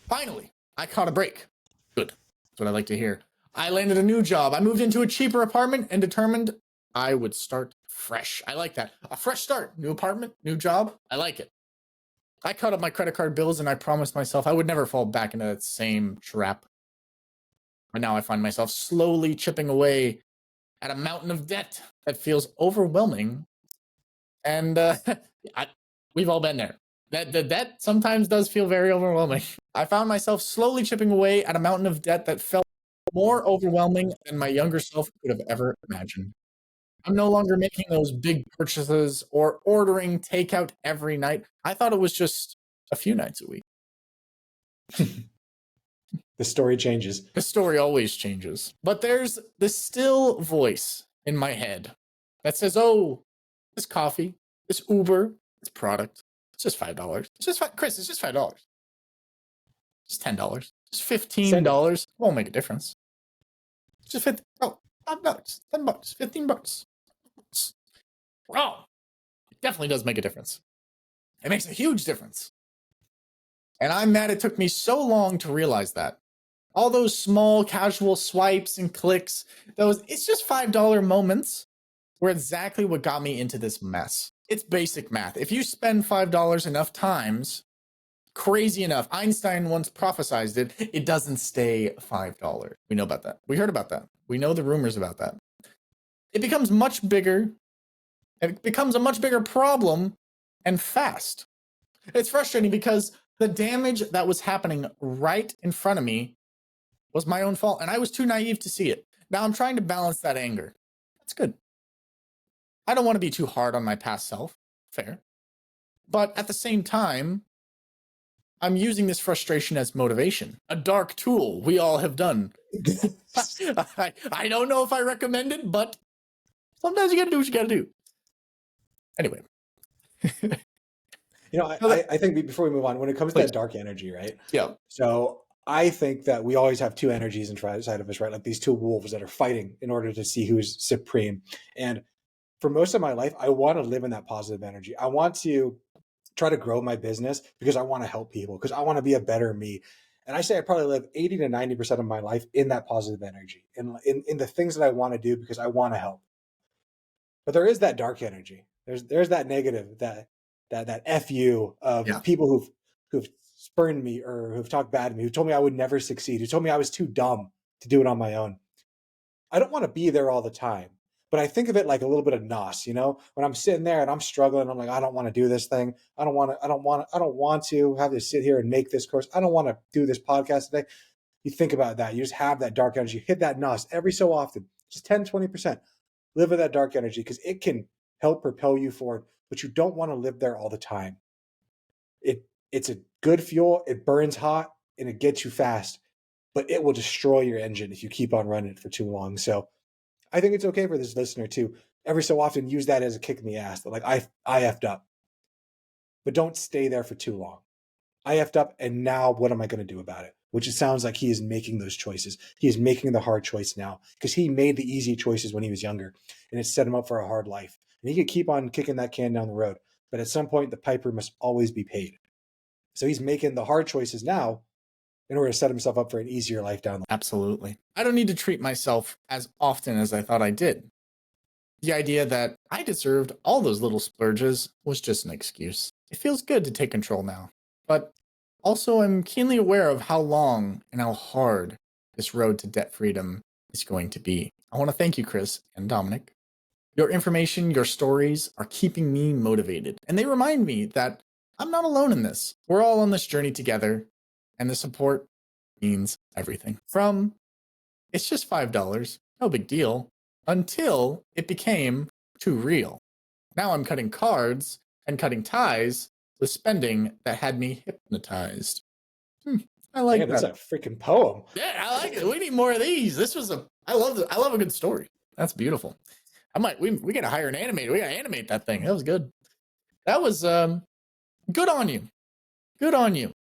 Finally, I caught a break. Good. That's what I like to hear. I landed a new job. I moved into a cheaper apartment and determined I would start fresh. I like that. A fresh start. New apartment, new job. I like it. I cut up my credit card bills and I promised myself I would never fall back into that same trap. But now I find myself slowly chipping away at a mountain of debt that feels overwhelming. And we've all been there. That sometimes does feel very overwhelming. I found myself slowly chipping away at a mountain of debt that felt more overwhelming than my younger self could have ever imagined. I'm no longer making those big purchases or ordering takeout every night. I thought it was just a few nights a week. The story changes. The story always changes. But there's this still voice in my head that says, oh, this coffee, this Uber, this product, it's just $5. It's just Chris, it's just $5. Just $10. Just $15. Won't make a difference. It's just $5, $10, $15. Wrong. It definitely does make a difference. It makes a huge difference. And I'm mad it took me so long to realize that. All those small casual swipes and clicks, it's just $5 moments were exactly what got me into this mess. It's basic math. If you spend $5 enough times, crazy enough, Einstein once prophesized it doesn't stay $5. We know about that. We heard about that. We know the rumors about that. It becomes much bigger. It becomes a much bigger problem and fast. It's frustrating because the damage that was happening right in front of me was my own fault, and I was too naive to see it. Now I'm trying to balance that anger. That's good. I don't want to be too hard on my past self. Fair. But at the same time, I'm using this frustration as motivation. A dark tool we all have done. I don't know if I recommend it, but sometimes you gotta do what you gotta do. Anyway. I think before we move on, when it comes to that dark energy, right? Yeah. So I think that we always have two energies inside of us, right? Like these two wolves that are fighting in order to see who's supreme. And for most of my life, I want to live in that positive energy. I want to try to grow my business because I want to help people, because I want to be a better me. And I say I probably live 80 to 90% of my life in that positive energy, in the things that I want to do because I want to help. But there is that dark energy. There's that negative, that fu Yeah. of people who've spurned me or who've talked bad to me, who told me I would never succeed, who told me I was too dumb to do it on my own. I don't want to be there all the time, but I think of it like a little bit of nos, you know, when I'm sitting there and I'm struggling, I'm like, I don't want to do this thing. I don't want to have to sit here and make this course. I don't want to do this podcast today. You think about that. You just have that dark energy, hit that nos every so often, just 10, 20%. Live with that dark energy because it can help propel you forward, but you don't want to live there all the time. It's a good fuel. It burns hot and it gets you fast, but it will destroy your engine if you keep on running it for too long. So I think it's okay for this listener to every so often use that as a kick in the ass. That like I effed up, but don't stay there for too long. I effed up, and now what am I going to do about it? Which it sounds like he is making those choices. He is making the hard choice now because he made the easy choices when he was younger, and it set him up for a hard life. And he could keep on kicking that can down the road, but at some point, the piper must always be paid. So he's making the hard choices now in order to set himself up for an easier life down the line. Absolutely. I don't need to treat myself as often as I thought I did. The idea that I deserved all those little splurges was just an excuse. It feels good to take control now, but also I'm keenly aware of how long and how hard this road to debt freedom is going to be. I want to thank you, Chris and Dominic. Your information, your stories are keeping me motivated, and they remind me that I'm not alone in this. We're all on this journey together, and the support means everything. From it's just $5, no big deal, until it became too real. Now I'm cutting cards and cutting ties with spending that had me hypnotized. I like Man, that. that's a freaking poem. Yeah, I like it. We need more of these. I love a good story. That's beautiful. We gotta hire an animator. We gotta animate that thing. That was good. That was good on you. Good on you.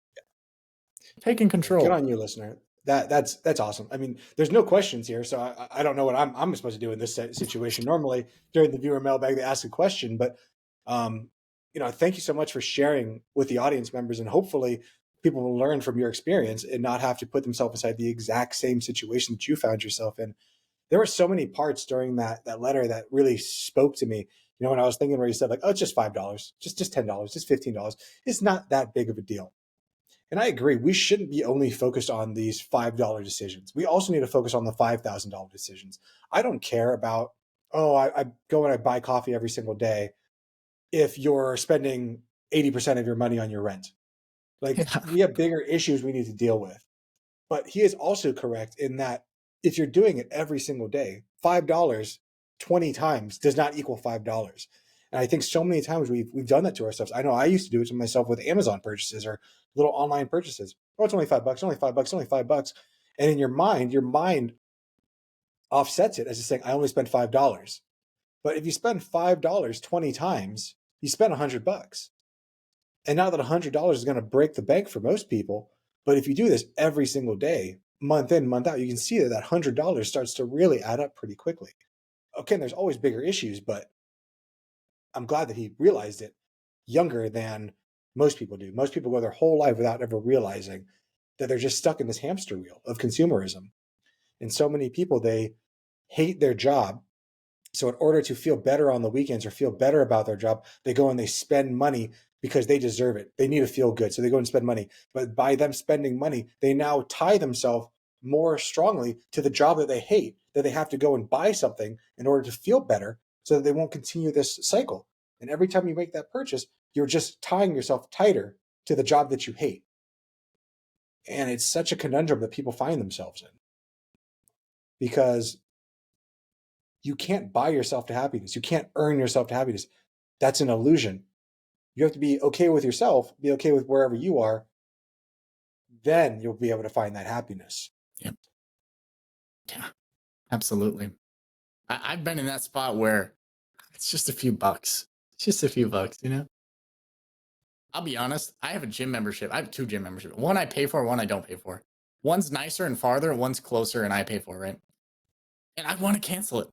Taking control. Good on you, listener. That's awesome. I mean, there's no questions here, so I don't know what I'm supposed to do in this situation. Normally, during the viewer mailbag, they ask a question, but thank you so much for sharing with the audience members, and hopefully, people will learn from your experience and not have to put themselves inside the exact same situation that you found yourself in. There were so many parts during that letter that really spoke to me. You know, when I was thinking where you said like, oh, it's just $5, just $10, just $15. It's not that big of a deal. And I agree. We shouldn't be only focused on these $5 decisions. We also need to focus on the $5,000 decisions. I don't care about, I go and I buy coffee every single day if you're spending 80% of your money on your rent. Like, we have bigger issues we need to deal with. But he is also correct in that if you're doing it every single day, $5 20 times does not equal $5. And I think so many times we've done that to ourselves. I know I used to do it to myself with Amazon purchases or little online purchases. Oh, it's only $5, only $5, only $5. And in your mind offsets it as just saying, I only spent $5. But if you spend $5 20 times, you spend $100. And not that $100 is going to break the bank for most people, but if you do this every single day, month in, month out, you can see that $100 starts to really add up pretty quickly. Okay, there's always bigger issues, but I'm glad that he realized it younger than most people do. Most people go their whole life without ever realizing that they're just stuck in this hamster wheel of consumerism. And so many people, they hate their job. So in order to feel better on the weekends or feel better about their job, they go and they spend money because they deserve it. They need to feel good. So they go and spend money. But by them spending money, they now tie themselves more strongly to the job that they hate, that they have to go and buy something in order to feel better so that they won't continue this cycle. And every time you make that purchase, you're just tying yourself tighter to the job that you hate. And it's such a conundrum that people find themselves in because you can't buy yourself to happiness. You can't earn yourself to happiness. That's an illusion. You have to be okay with yourself, be okay with wherever you are. Then you'll be able to find that happiness. Yeah, absolutely. I've been in that spot where it's just a few bucks. It's just a few bucks, you know? I'll be honest. I have a gym membership. I have 2 gym memberships. One I pay for, one I don't pay for. One's nicer and farther, one's closer and I pay for, right? And I want to cancel it.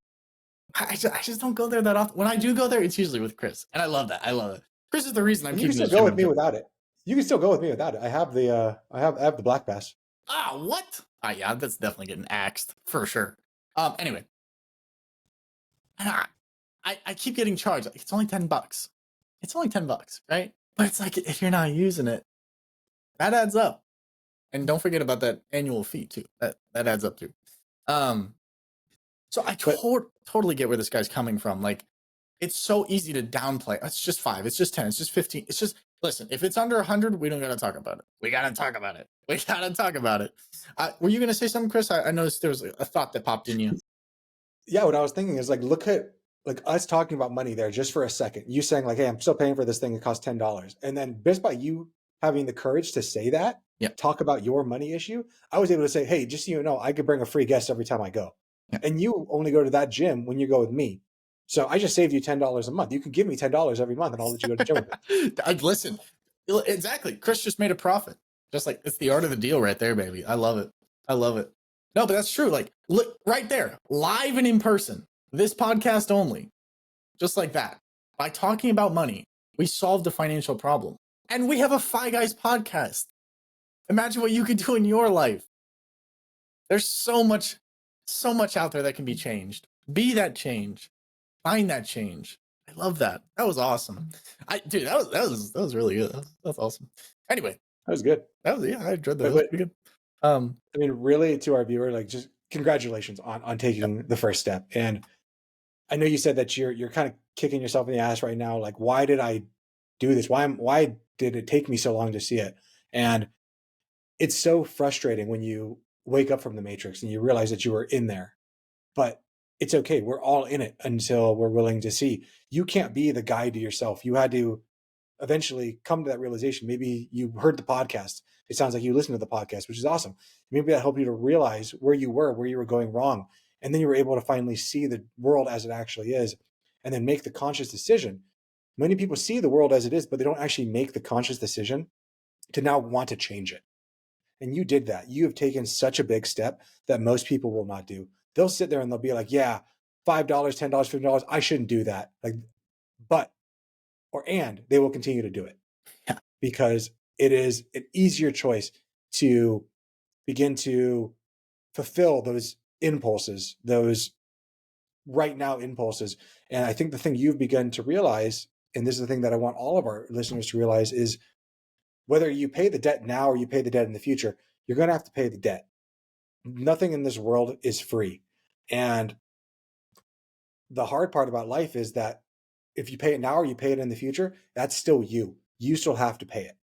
I just don't go there that often. When I do go there, it's usually with Chris. And I love that. I love it. Chris is the reason I'm And you can keeping still this go gym with me membership. without it. You can still go with me without it. I have the Black Pass. Ah, what? Ah, yeah, that's definitely getting axed for sure. Anyway, I keep getting charged. Like, it's only $10. It's only $10, right? But it's like, if you're not using it, that adds up. And don't forget about that annual fee too. That adds up too. So I But totally get where this guy's coming from. Like, it's so easy to downplay. It's just 5. It's just 10. It's just 15. It's just, listen, if it's under 100, we don't got to talk about it. We got to talk about it. We got to talk about it. Were you going to say something, Chris? I noticed there was a thought that popped in you. yeah, what I was thinking is like, look at like us talking about money there just for a second. You saying like, hey, I'm still paying for this thing. It costs $10. And then just by you having the courage to say that, Yeah. talk about your money issue, I was able to say, hey, just so you know, I could bring a free guest every time I go. Yeah. And you only go to that gym when you go with me. So I just saved you $10 a month. You can give me $10 every month and I'll let you go to the gym with me. Listen, exactly. Chris just made a profit. Just like, it's the art of the deal right there, baby. I love it. I love it. No, but that's true. Like, look right there, live and in person, this podcast only, just like that. By talking about money, we solved a financial problem. And we have a Fi Guys podcast. Imagine what you could do in your life. There's so much out there that can be changed. Be that change. Find that change. I love that. That was awesome. Dude, that was really good. That's awesome. Anyway, That was good. I enjoyed that. That was But pretty good. I mean, really, to our viewer, like, just congratulations on taking the first step. And I know you said that you're kind of kicking yourself in the ass right now. Like, why did I do this? Why did it take me so long to see it? And it's so frustrating when you wake up from the matrix and you realize that you were in there. But it's okay. We're all in it until we're willing to see. You can't be the guide to yourself. You had to eventually come to that realization. Maybe you heard the podcast. It sounds like you listened to the podcast, which is awesome. Maybe that helped you to realize where you were going wrong. And then you were able to finally see the world as it actually is and then make the conscious decision. Many people see the world as it is, but they don't actually make the conscious decision to now want to change it. And you did that. You have taken such a big step that most people will not do. They'll sit there and they'll be like, yeah, $5, $10, $15, I shouldn't do that. Like, and they will continue to do it. Yeah. Because it is an easier choice to begin to fulfill those impulses, those right now impulses. And I think the thing you've begun to realize, and this is the thing that I want all of our listeners to realize, is whether you pay the debt now or you pay the debt in the future, you're going to have to pay the debt. Nothing in this world is free. And the hard part about life is that if you pay it now or you pay it in the future, that's still you. You still have to pay it.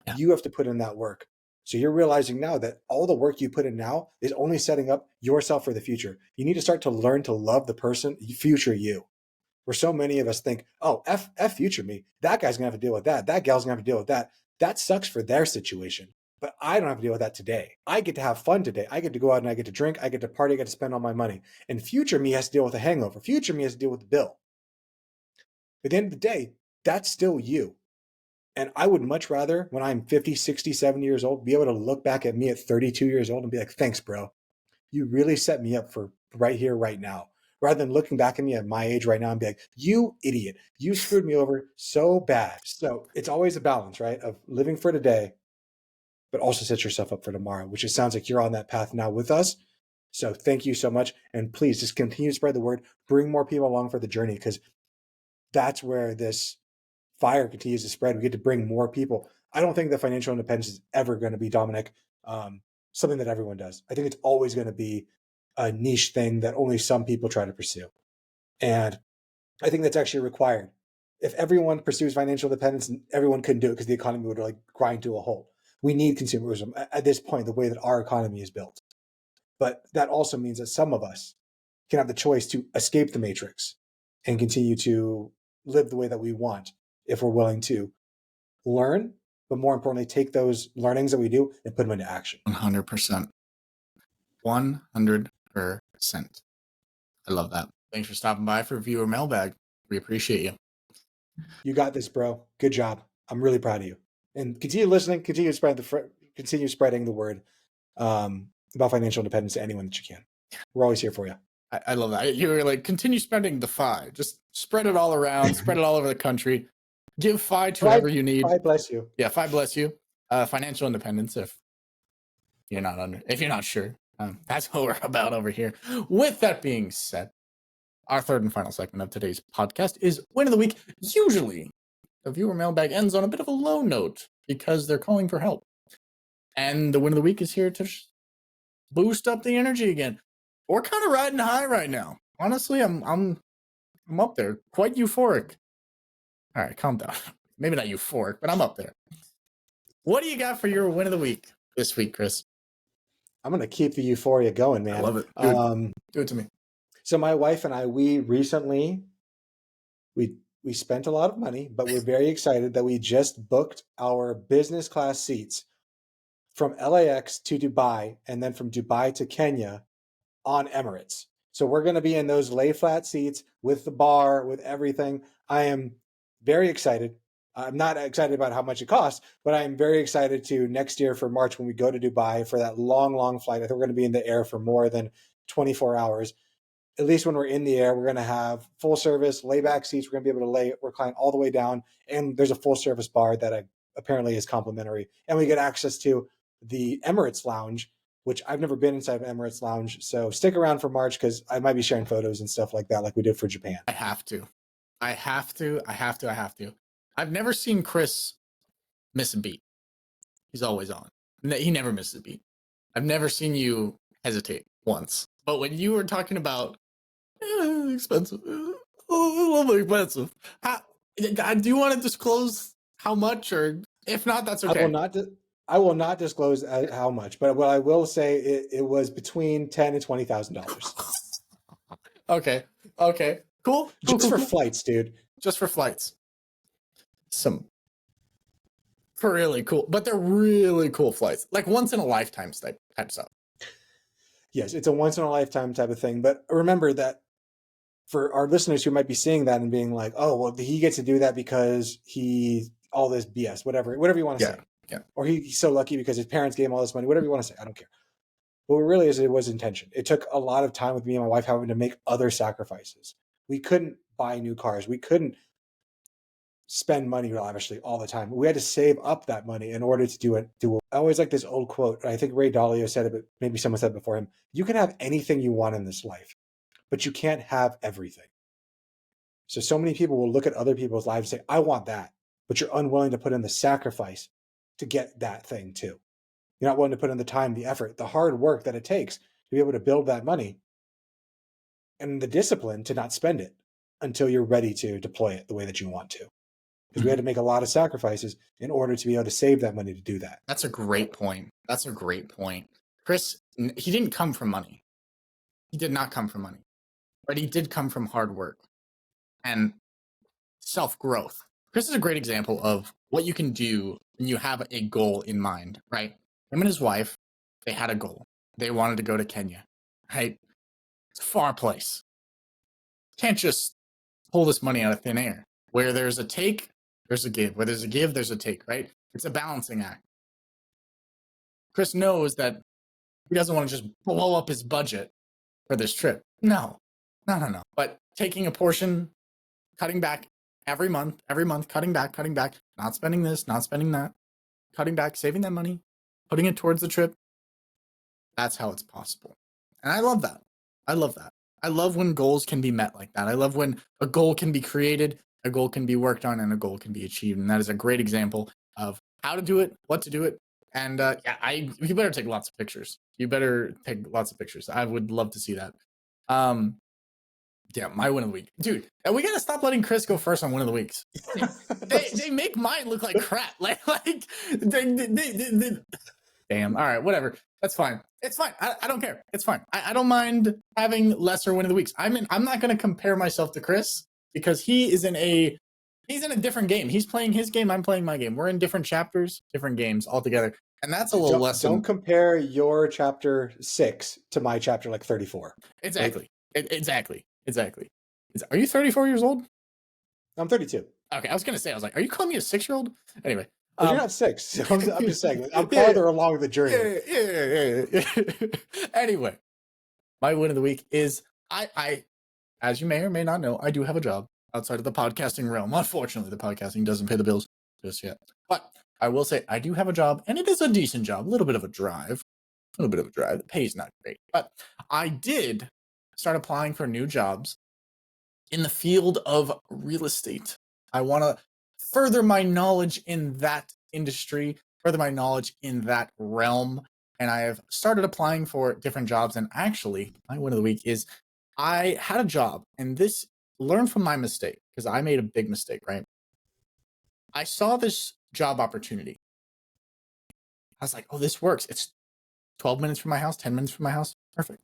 Yeah. You have to put in that work. So you're realizing now that all the work you put in now is only setting up yourself for the future. You need to start to learn to love the person, future you. Where so many of us think, oh, F future me. That guy's going to have to deal with that. That gal's going to have to deal with that. That sucks for their situation. But I don't have to deal with that today. I get to have fun today. I get to go out and I get to drink. I get to party. I get to spend all my money. And future me has to deal with a hangover. Future me has to deal with the bill. At the end of the day, that's still you. And I would much rather, when I'm 50, 60, 70 years old, be able to look back at me at 32 years old and be like, thanks, bro. You really set me up for right here, right now. Rather than looking back at me at my age right now and be like, you idiot, you screwed me over so bad. So it's always a balance, right? Of living for today, but also set yourself up for tomorrow, which it sounds like you're on that path now with us. So thank you so much. And please just continue to spread the word, bring more people along for the journey, because that's where this fire continues to spread. We get to bring more people. I don't think that financial independence is ever going to be, Dominic, something that everyone does. I think it's always going to be a niche thing that only some people try to pursue. And I think that's actually required. If everyone pursues financial independence, everyone couldn't do it because the economy would like grind to a halt. We need consumerism at this point, the way that our economy is built. But that also means that some of us can have the choice to escape the matrix and continue to live the way that we want if we're willing to learn, but more importantly, take those learnings that we do and put them into action. 100%. 100%. I love that. Thanks for stopping by for Viewer Mailbag. We appreciate you. You got this, bro. Good job. I'm really proud of you. And continue listening. Continue spreading the word about financial independence to anyone that you can. We're always here for you. I love that. You were like, continue spending the FI. Just spread it all around. Spread it all over the country. Give FI to whoever you need. FI bless you. Yeah, FI bless you. Financial independence. If you're not sure, that's what we're about over here. With that being said, Our third and final segment of today's podcast is Win of the Week. Usually, the viewer mailbag ends on a bit of a low note because they're calling for help. And the Win of the Week is here to boost up the energy again. We're kind of riding high right now. Honestly, I'm up there. Quite euphoric. All right, calm down. Maybe not euphoric, but I'm up there. What do you got for your Win of the Week this week, Chris? I'm gonna keep the euphoria going, man. I love it. Dude, do it to me. So my wife and I, we recently spent a lot of money, but we're very excited that we just booked our business class seats from LAX to Dubai and then from Dubai to Kenya on Emirates. So we're going to be in those lay flat seats with the bar, with everything. I am very excited. I'm not excited about how much it costs, but I'm very excited to next year for March when we go to Dubai for that long, long flight. I think we're going to be in the air for more than 24 hours. At least when we're in the air, we're going to have full service layback seats. We're going to be able to recline all the way down. And there's a full service bar that apparently is complimentary. And we get access to the Emirates Lounge, which I've never been inside of Emirates Lounge. So stick around for March because I might be sharing photos and stuff like that like we did for Japan. I have to. I've never seen Chris miss a beat. He's always on. He never misses a beat. I've never seen you hesitate once. But when you were talking about expensive, a little bit expensive. Do you want to disclose how much, or if not, that's okay. I will not disclose how much, but what I will say, it was between $10,000 and $20,000. Okay, cool. Just for flights, dude. Just for flights. Some really cool, but they're really cool flights, like once in a lifetime type stuff. Yes, it's a once in a lifetime type of thing. But remember that for our listeners who might be seeing that and being like, "Oh, well, he gets to do that because all this BS, whatever you want to say." Yeah. Or he's so lucky because his parents gave him all this money, whatever you want to say. I don't care. But what really is, it was intention. It took a lot of time with me and my wife having to make other sacrifices. We couldn't buy new cars. We couldn't spend money lavishly all the time. We had to save up that money in order to do it. I always like this old quote. I think Ray Dalio said it, but maybe someone said it before him. You can have anything you want in this life, but you can't have everything. So many people will look at other people's lives and say, I want that, but you're unwilling to put in the sacrifice to get that thing too. You're not willing to put in the time, the effort, the hard work that it takes to be able to build that money and the discipline to not spend it until you're ready to deploy it the way that you want to. Because we had to make a lot of sacrifices in order to be able to save that money to do that. That's a great point. Chris, he didn't come from money. He did not come from money. But he did come from hard work and self-growth. Chris is a great example of what you can do when you have a goal in mind, right? Him and his wife, they had a goal. They wanted to go to Kenya, right? It's a far place. Can't just pull this money out of thin air. Where there's a take, there's a give. Where there's a give, there's a take, right? It's a balancing act. Chris knows that he doesn't want to just blow up his budget for this trip. No. But taking a portion, cutting back every month, cutting back, not spending this, not spending that, cutting back, saving that money, putting it towards the trip. That's how it's possible. And I love that. I love when goals can be met like that. I love when a goal can be created, a goal can be worked on, and a goal can be achieved. And that is a great example of how to do it, what to do it. And you better take lots of pictures. I would love to see that. Yeah, my win of the week. Dude, we got to stop letting Chris go first on win of the weeks. They make mine look like crap. Damn. All right, whatever. That's fine. It's fine. I don't care. It's fine. I don't mind having lesser win of the weeks. I'm not going to compare myself to Chris because he's in a different game. He's playing his game. I'm playing my game. We're in different chapters, different games altogether. And that's a little lesson. Don't compare your chapter 6 to my chapter 34. Exactly. Are you 34 years old? I'm 32. Okay, I was going to say, are you calling me a 6-year-old? Anyway. Well, you're not 6. So I'm just saying, I'm farther along the journey. Yeah. Anyway, my win of the week is, I, as you may or may not know, I do have a job outside of the podcasting realm. Unfortunately, the podcasting doesn't pay the bills just yet. But I will say I do have a job, and it is a decent job. A little bit of a drive. The pay's not great. But I did start applying for new jobs in the field of real estate. I want to further my knowledge in that industry, further my knowledge in that realm. And I have started applying for different jobs. And actually, my win of the week is I had a job, and this learn from my mistake because I made a big mistake, right? I saw this job opportunity. I was like, oh, this works. It's 12 minutes from my house, 10 minutes from my house. Perfect.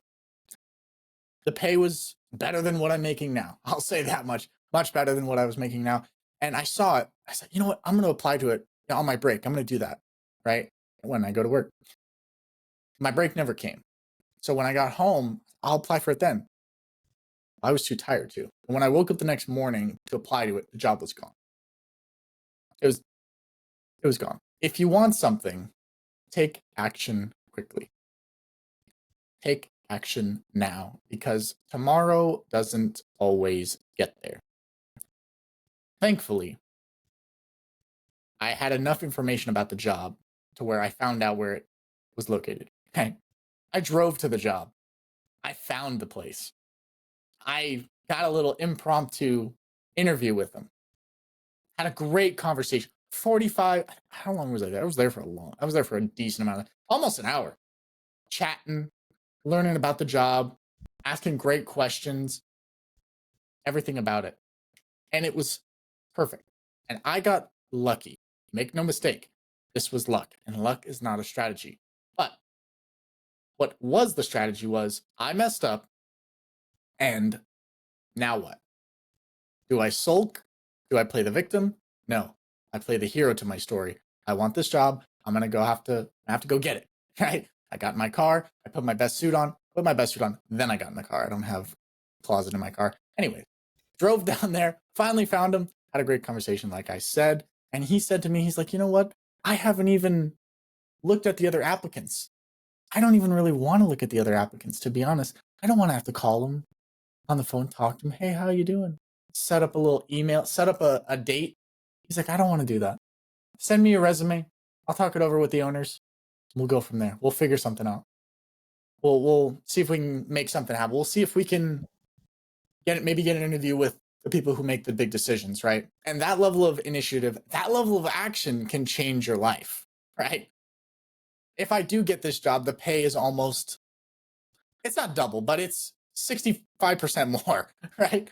The pay was better than what I'm making now. I'll say that much better than what I was making now. And I saw it. I said, you know what? I'm going to apply to it on my break. I'm going to do that, right? When I go to work. My break never came. So when I got home, I'll apply for it then. I was too tired to. And when I woke up the next morning to apply to it, the job was gone. It was gone. If you want something, take action quickly. Take action now, because tomorrow doesn't always get there. Thankfully, I had enough information about the job to where I found out where it was located. Okay. I drove to the job. I found the place. I got a little impromptu interview with them. Had a great conversation. 45, how long was I there? I was there for a decent amount almost an hour. Chatting, learning about the job, asking great questions, everything about it. And it was perfect. And I got lucky. Make no mistake, this was luck, and luck is not a strategy. But what was the strategy was I messed up, and now what? Do I sulk? Do I play the victim? No, I play the hero to my story. I want this job. I'm gonna have to go get it. Right? I got in my car. I put my best suit on. Then I got in the car. I don't have a closet in my car. Anyway, drove down there. Finally found him. Had a great conversation, like I said. And he said to me, he's like, you know what? I haven't even looked at the other applicants. I don't even really want to look at the other applicants, to be honest. I don't want to have to call them on the phone, talk to them. Hey, how you doing? Set up a little email, set up a date. He's like, I don't want to do that. Send me your resume. I'll talk it over with the owners. We'll go from there. We'll figure something out. We'll see if we can make something happen. We'll see if we can get an interview with the people who make the big decisions, right? And that level of initiative, that level of action can change your life, right? If I do get this job, the pay is almost, it's not double, but it's 65% more, right?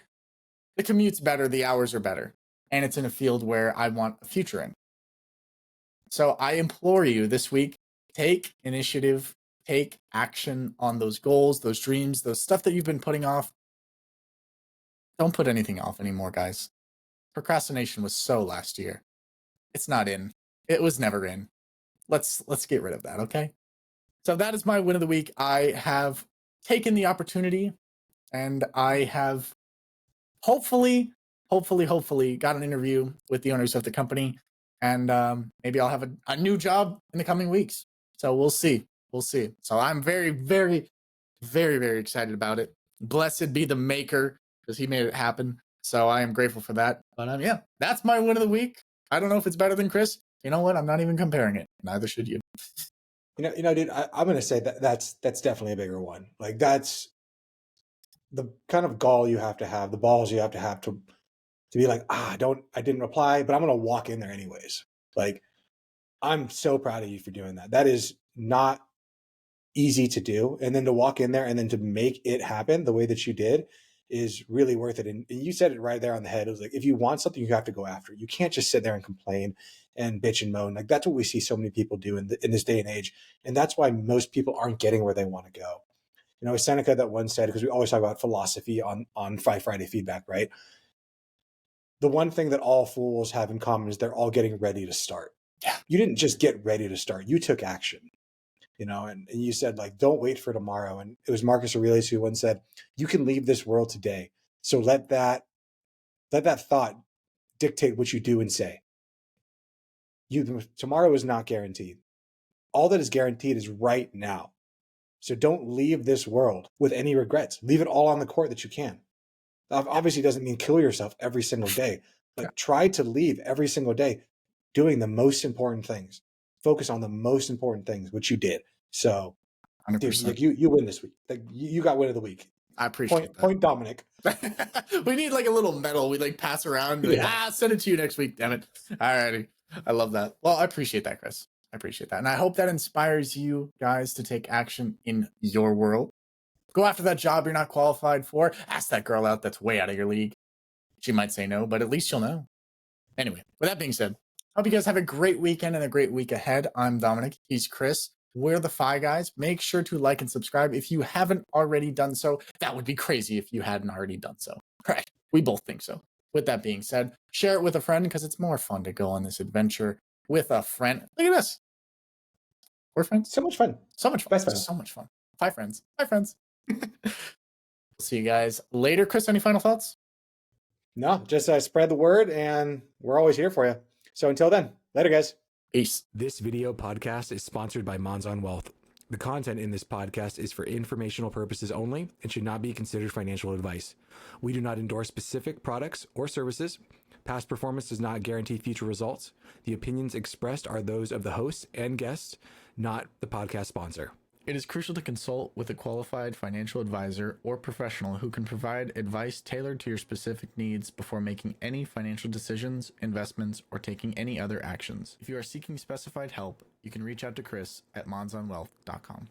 The commute's better, the hours are better, and it's in a field where I want a future in. So I implore you this week, take initiative, take action on those goals, those dreams, those stuff that you've been putting off. Don't put anything off anymore, guys. Procrastination was so last year. It's not in. It was never in. Let's get rid of that, okay? So that is my win of the week. I have taken the opportunity, and I have hopefully got an interview with the owners of the company, and maybe I'll have a new job in the coming weeks. So we'll see. So I'm very, very, very, very excited about it. Blessed be the maker, because he made it happen. So I am grateful for that. But yeah, that's my win of the week. I don't know if it's better than Chris. You know what? I'm not even comparing it. Neither should you. Dude, I'm going to say that's definitely a bigger one. Like, that's the kind of gall you have to have, the balls you have to be like, I didn't reply, but I'm going to walk in there anyways. Like, I'm so proud of you for doing that. That is not easy to do. And then to walk in there and then to make it happen the way that you did is really worth it. And you said it right there on the head. It was like, if you want something, you have to go after it. You can't just sit there and complain and bitch and moan. Like, that's what we see so many people do in this day and age. And that's why most people aren't getting where they want to go. You know, Seneca that once said, because we always talk about philosophy on Friday feedback, right? The one thing that all fools have in common is they're all getting ready to start. Yeah. You didn't just get ready to start. You took action. You know, and you said, like, don't wait for tomorrow. And it was Marcus Aurelius who once said, you can leave this world today. So let that thought dictate what you do and say. Tomorrow is not guaranteed. All that is guaranteed is right now. So don't leave this world with any regrets. Leave it all on the court that you can. Obviously, doesn't mean kill yourself every single day, but try to leave every single day doing the most important things. Focus on the most important things, which you did. So, 100%. dude, like, you win this week. Like, you got win of the week. I appreciate Point Dominic. that. We need like a little medal we like pass around and be like, send it to you next week, damn it. Alrighty. I love that. Well, I appreciate that, Chris. I appreciate that. And I hope that inspires you guys to take action in your world. Go after that job you're not qualified for. Ask that girl out that's way out of your league. She might say no, but at least you'll know. Anyway, with that being said, hope you guys have a great weekend and a great week ahead. I'm Dominic. He's Chris. We're the Fi Guys. Make sure to like and subscribe if you haven't already done so. That would be crazy if you hadn't already done so. Right? We both think so. With that being said, share it with a friend because it's more fun to go on this adventure with a friend. Look at this. We're friends. So much fun. So much fun. Best friends. So much fun. Bye, friends. Bye, friends. See you guys later. Chris, any final thoughts? No, just spread the word, and we're always here for you. So until then, later, guys. Peace. This video podcast is sponsored by Monzon Wealth. The content in this podcast is for informational purposes only and should not be considered financial advice. We do not endorse specific products or services. Past performance does not guarantee future results. The opinions expressed are those of the hosts and guests, not the podcast sponsor. It is crucial to consult with a qualified financial advisor or professional who can provide advice tailored to your specific needs before making any financial decisions, investments, or taking any other actions. If you are seeking specified help, you can reach out to Chris at monzonwealth.com.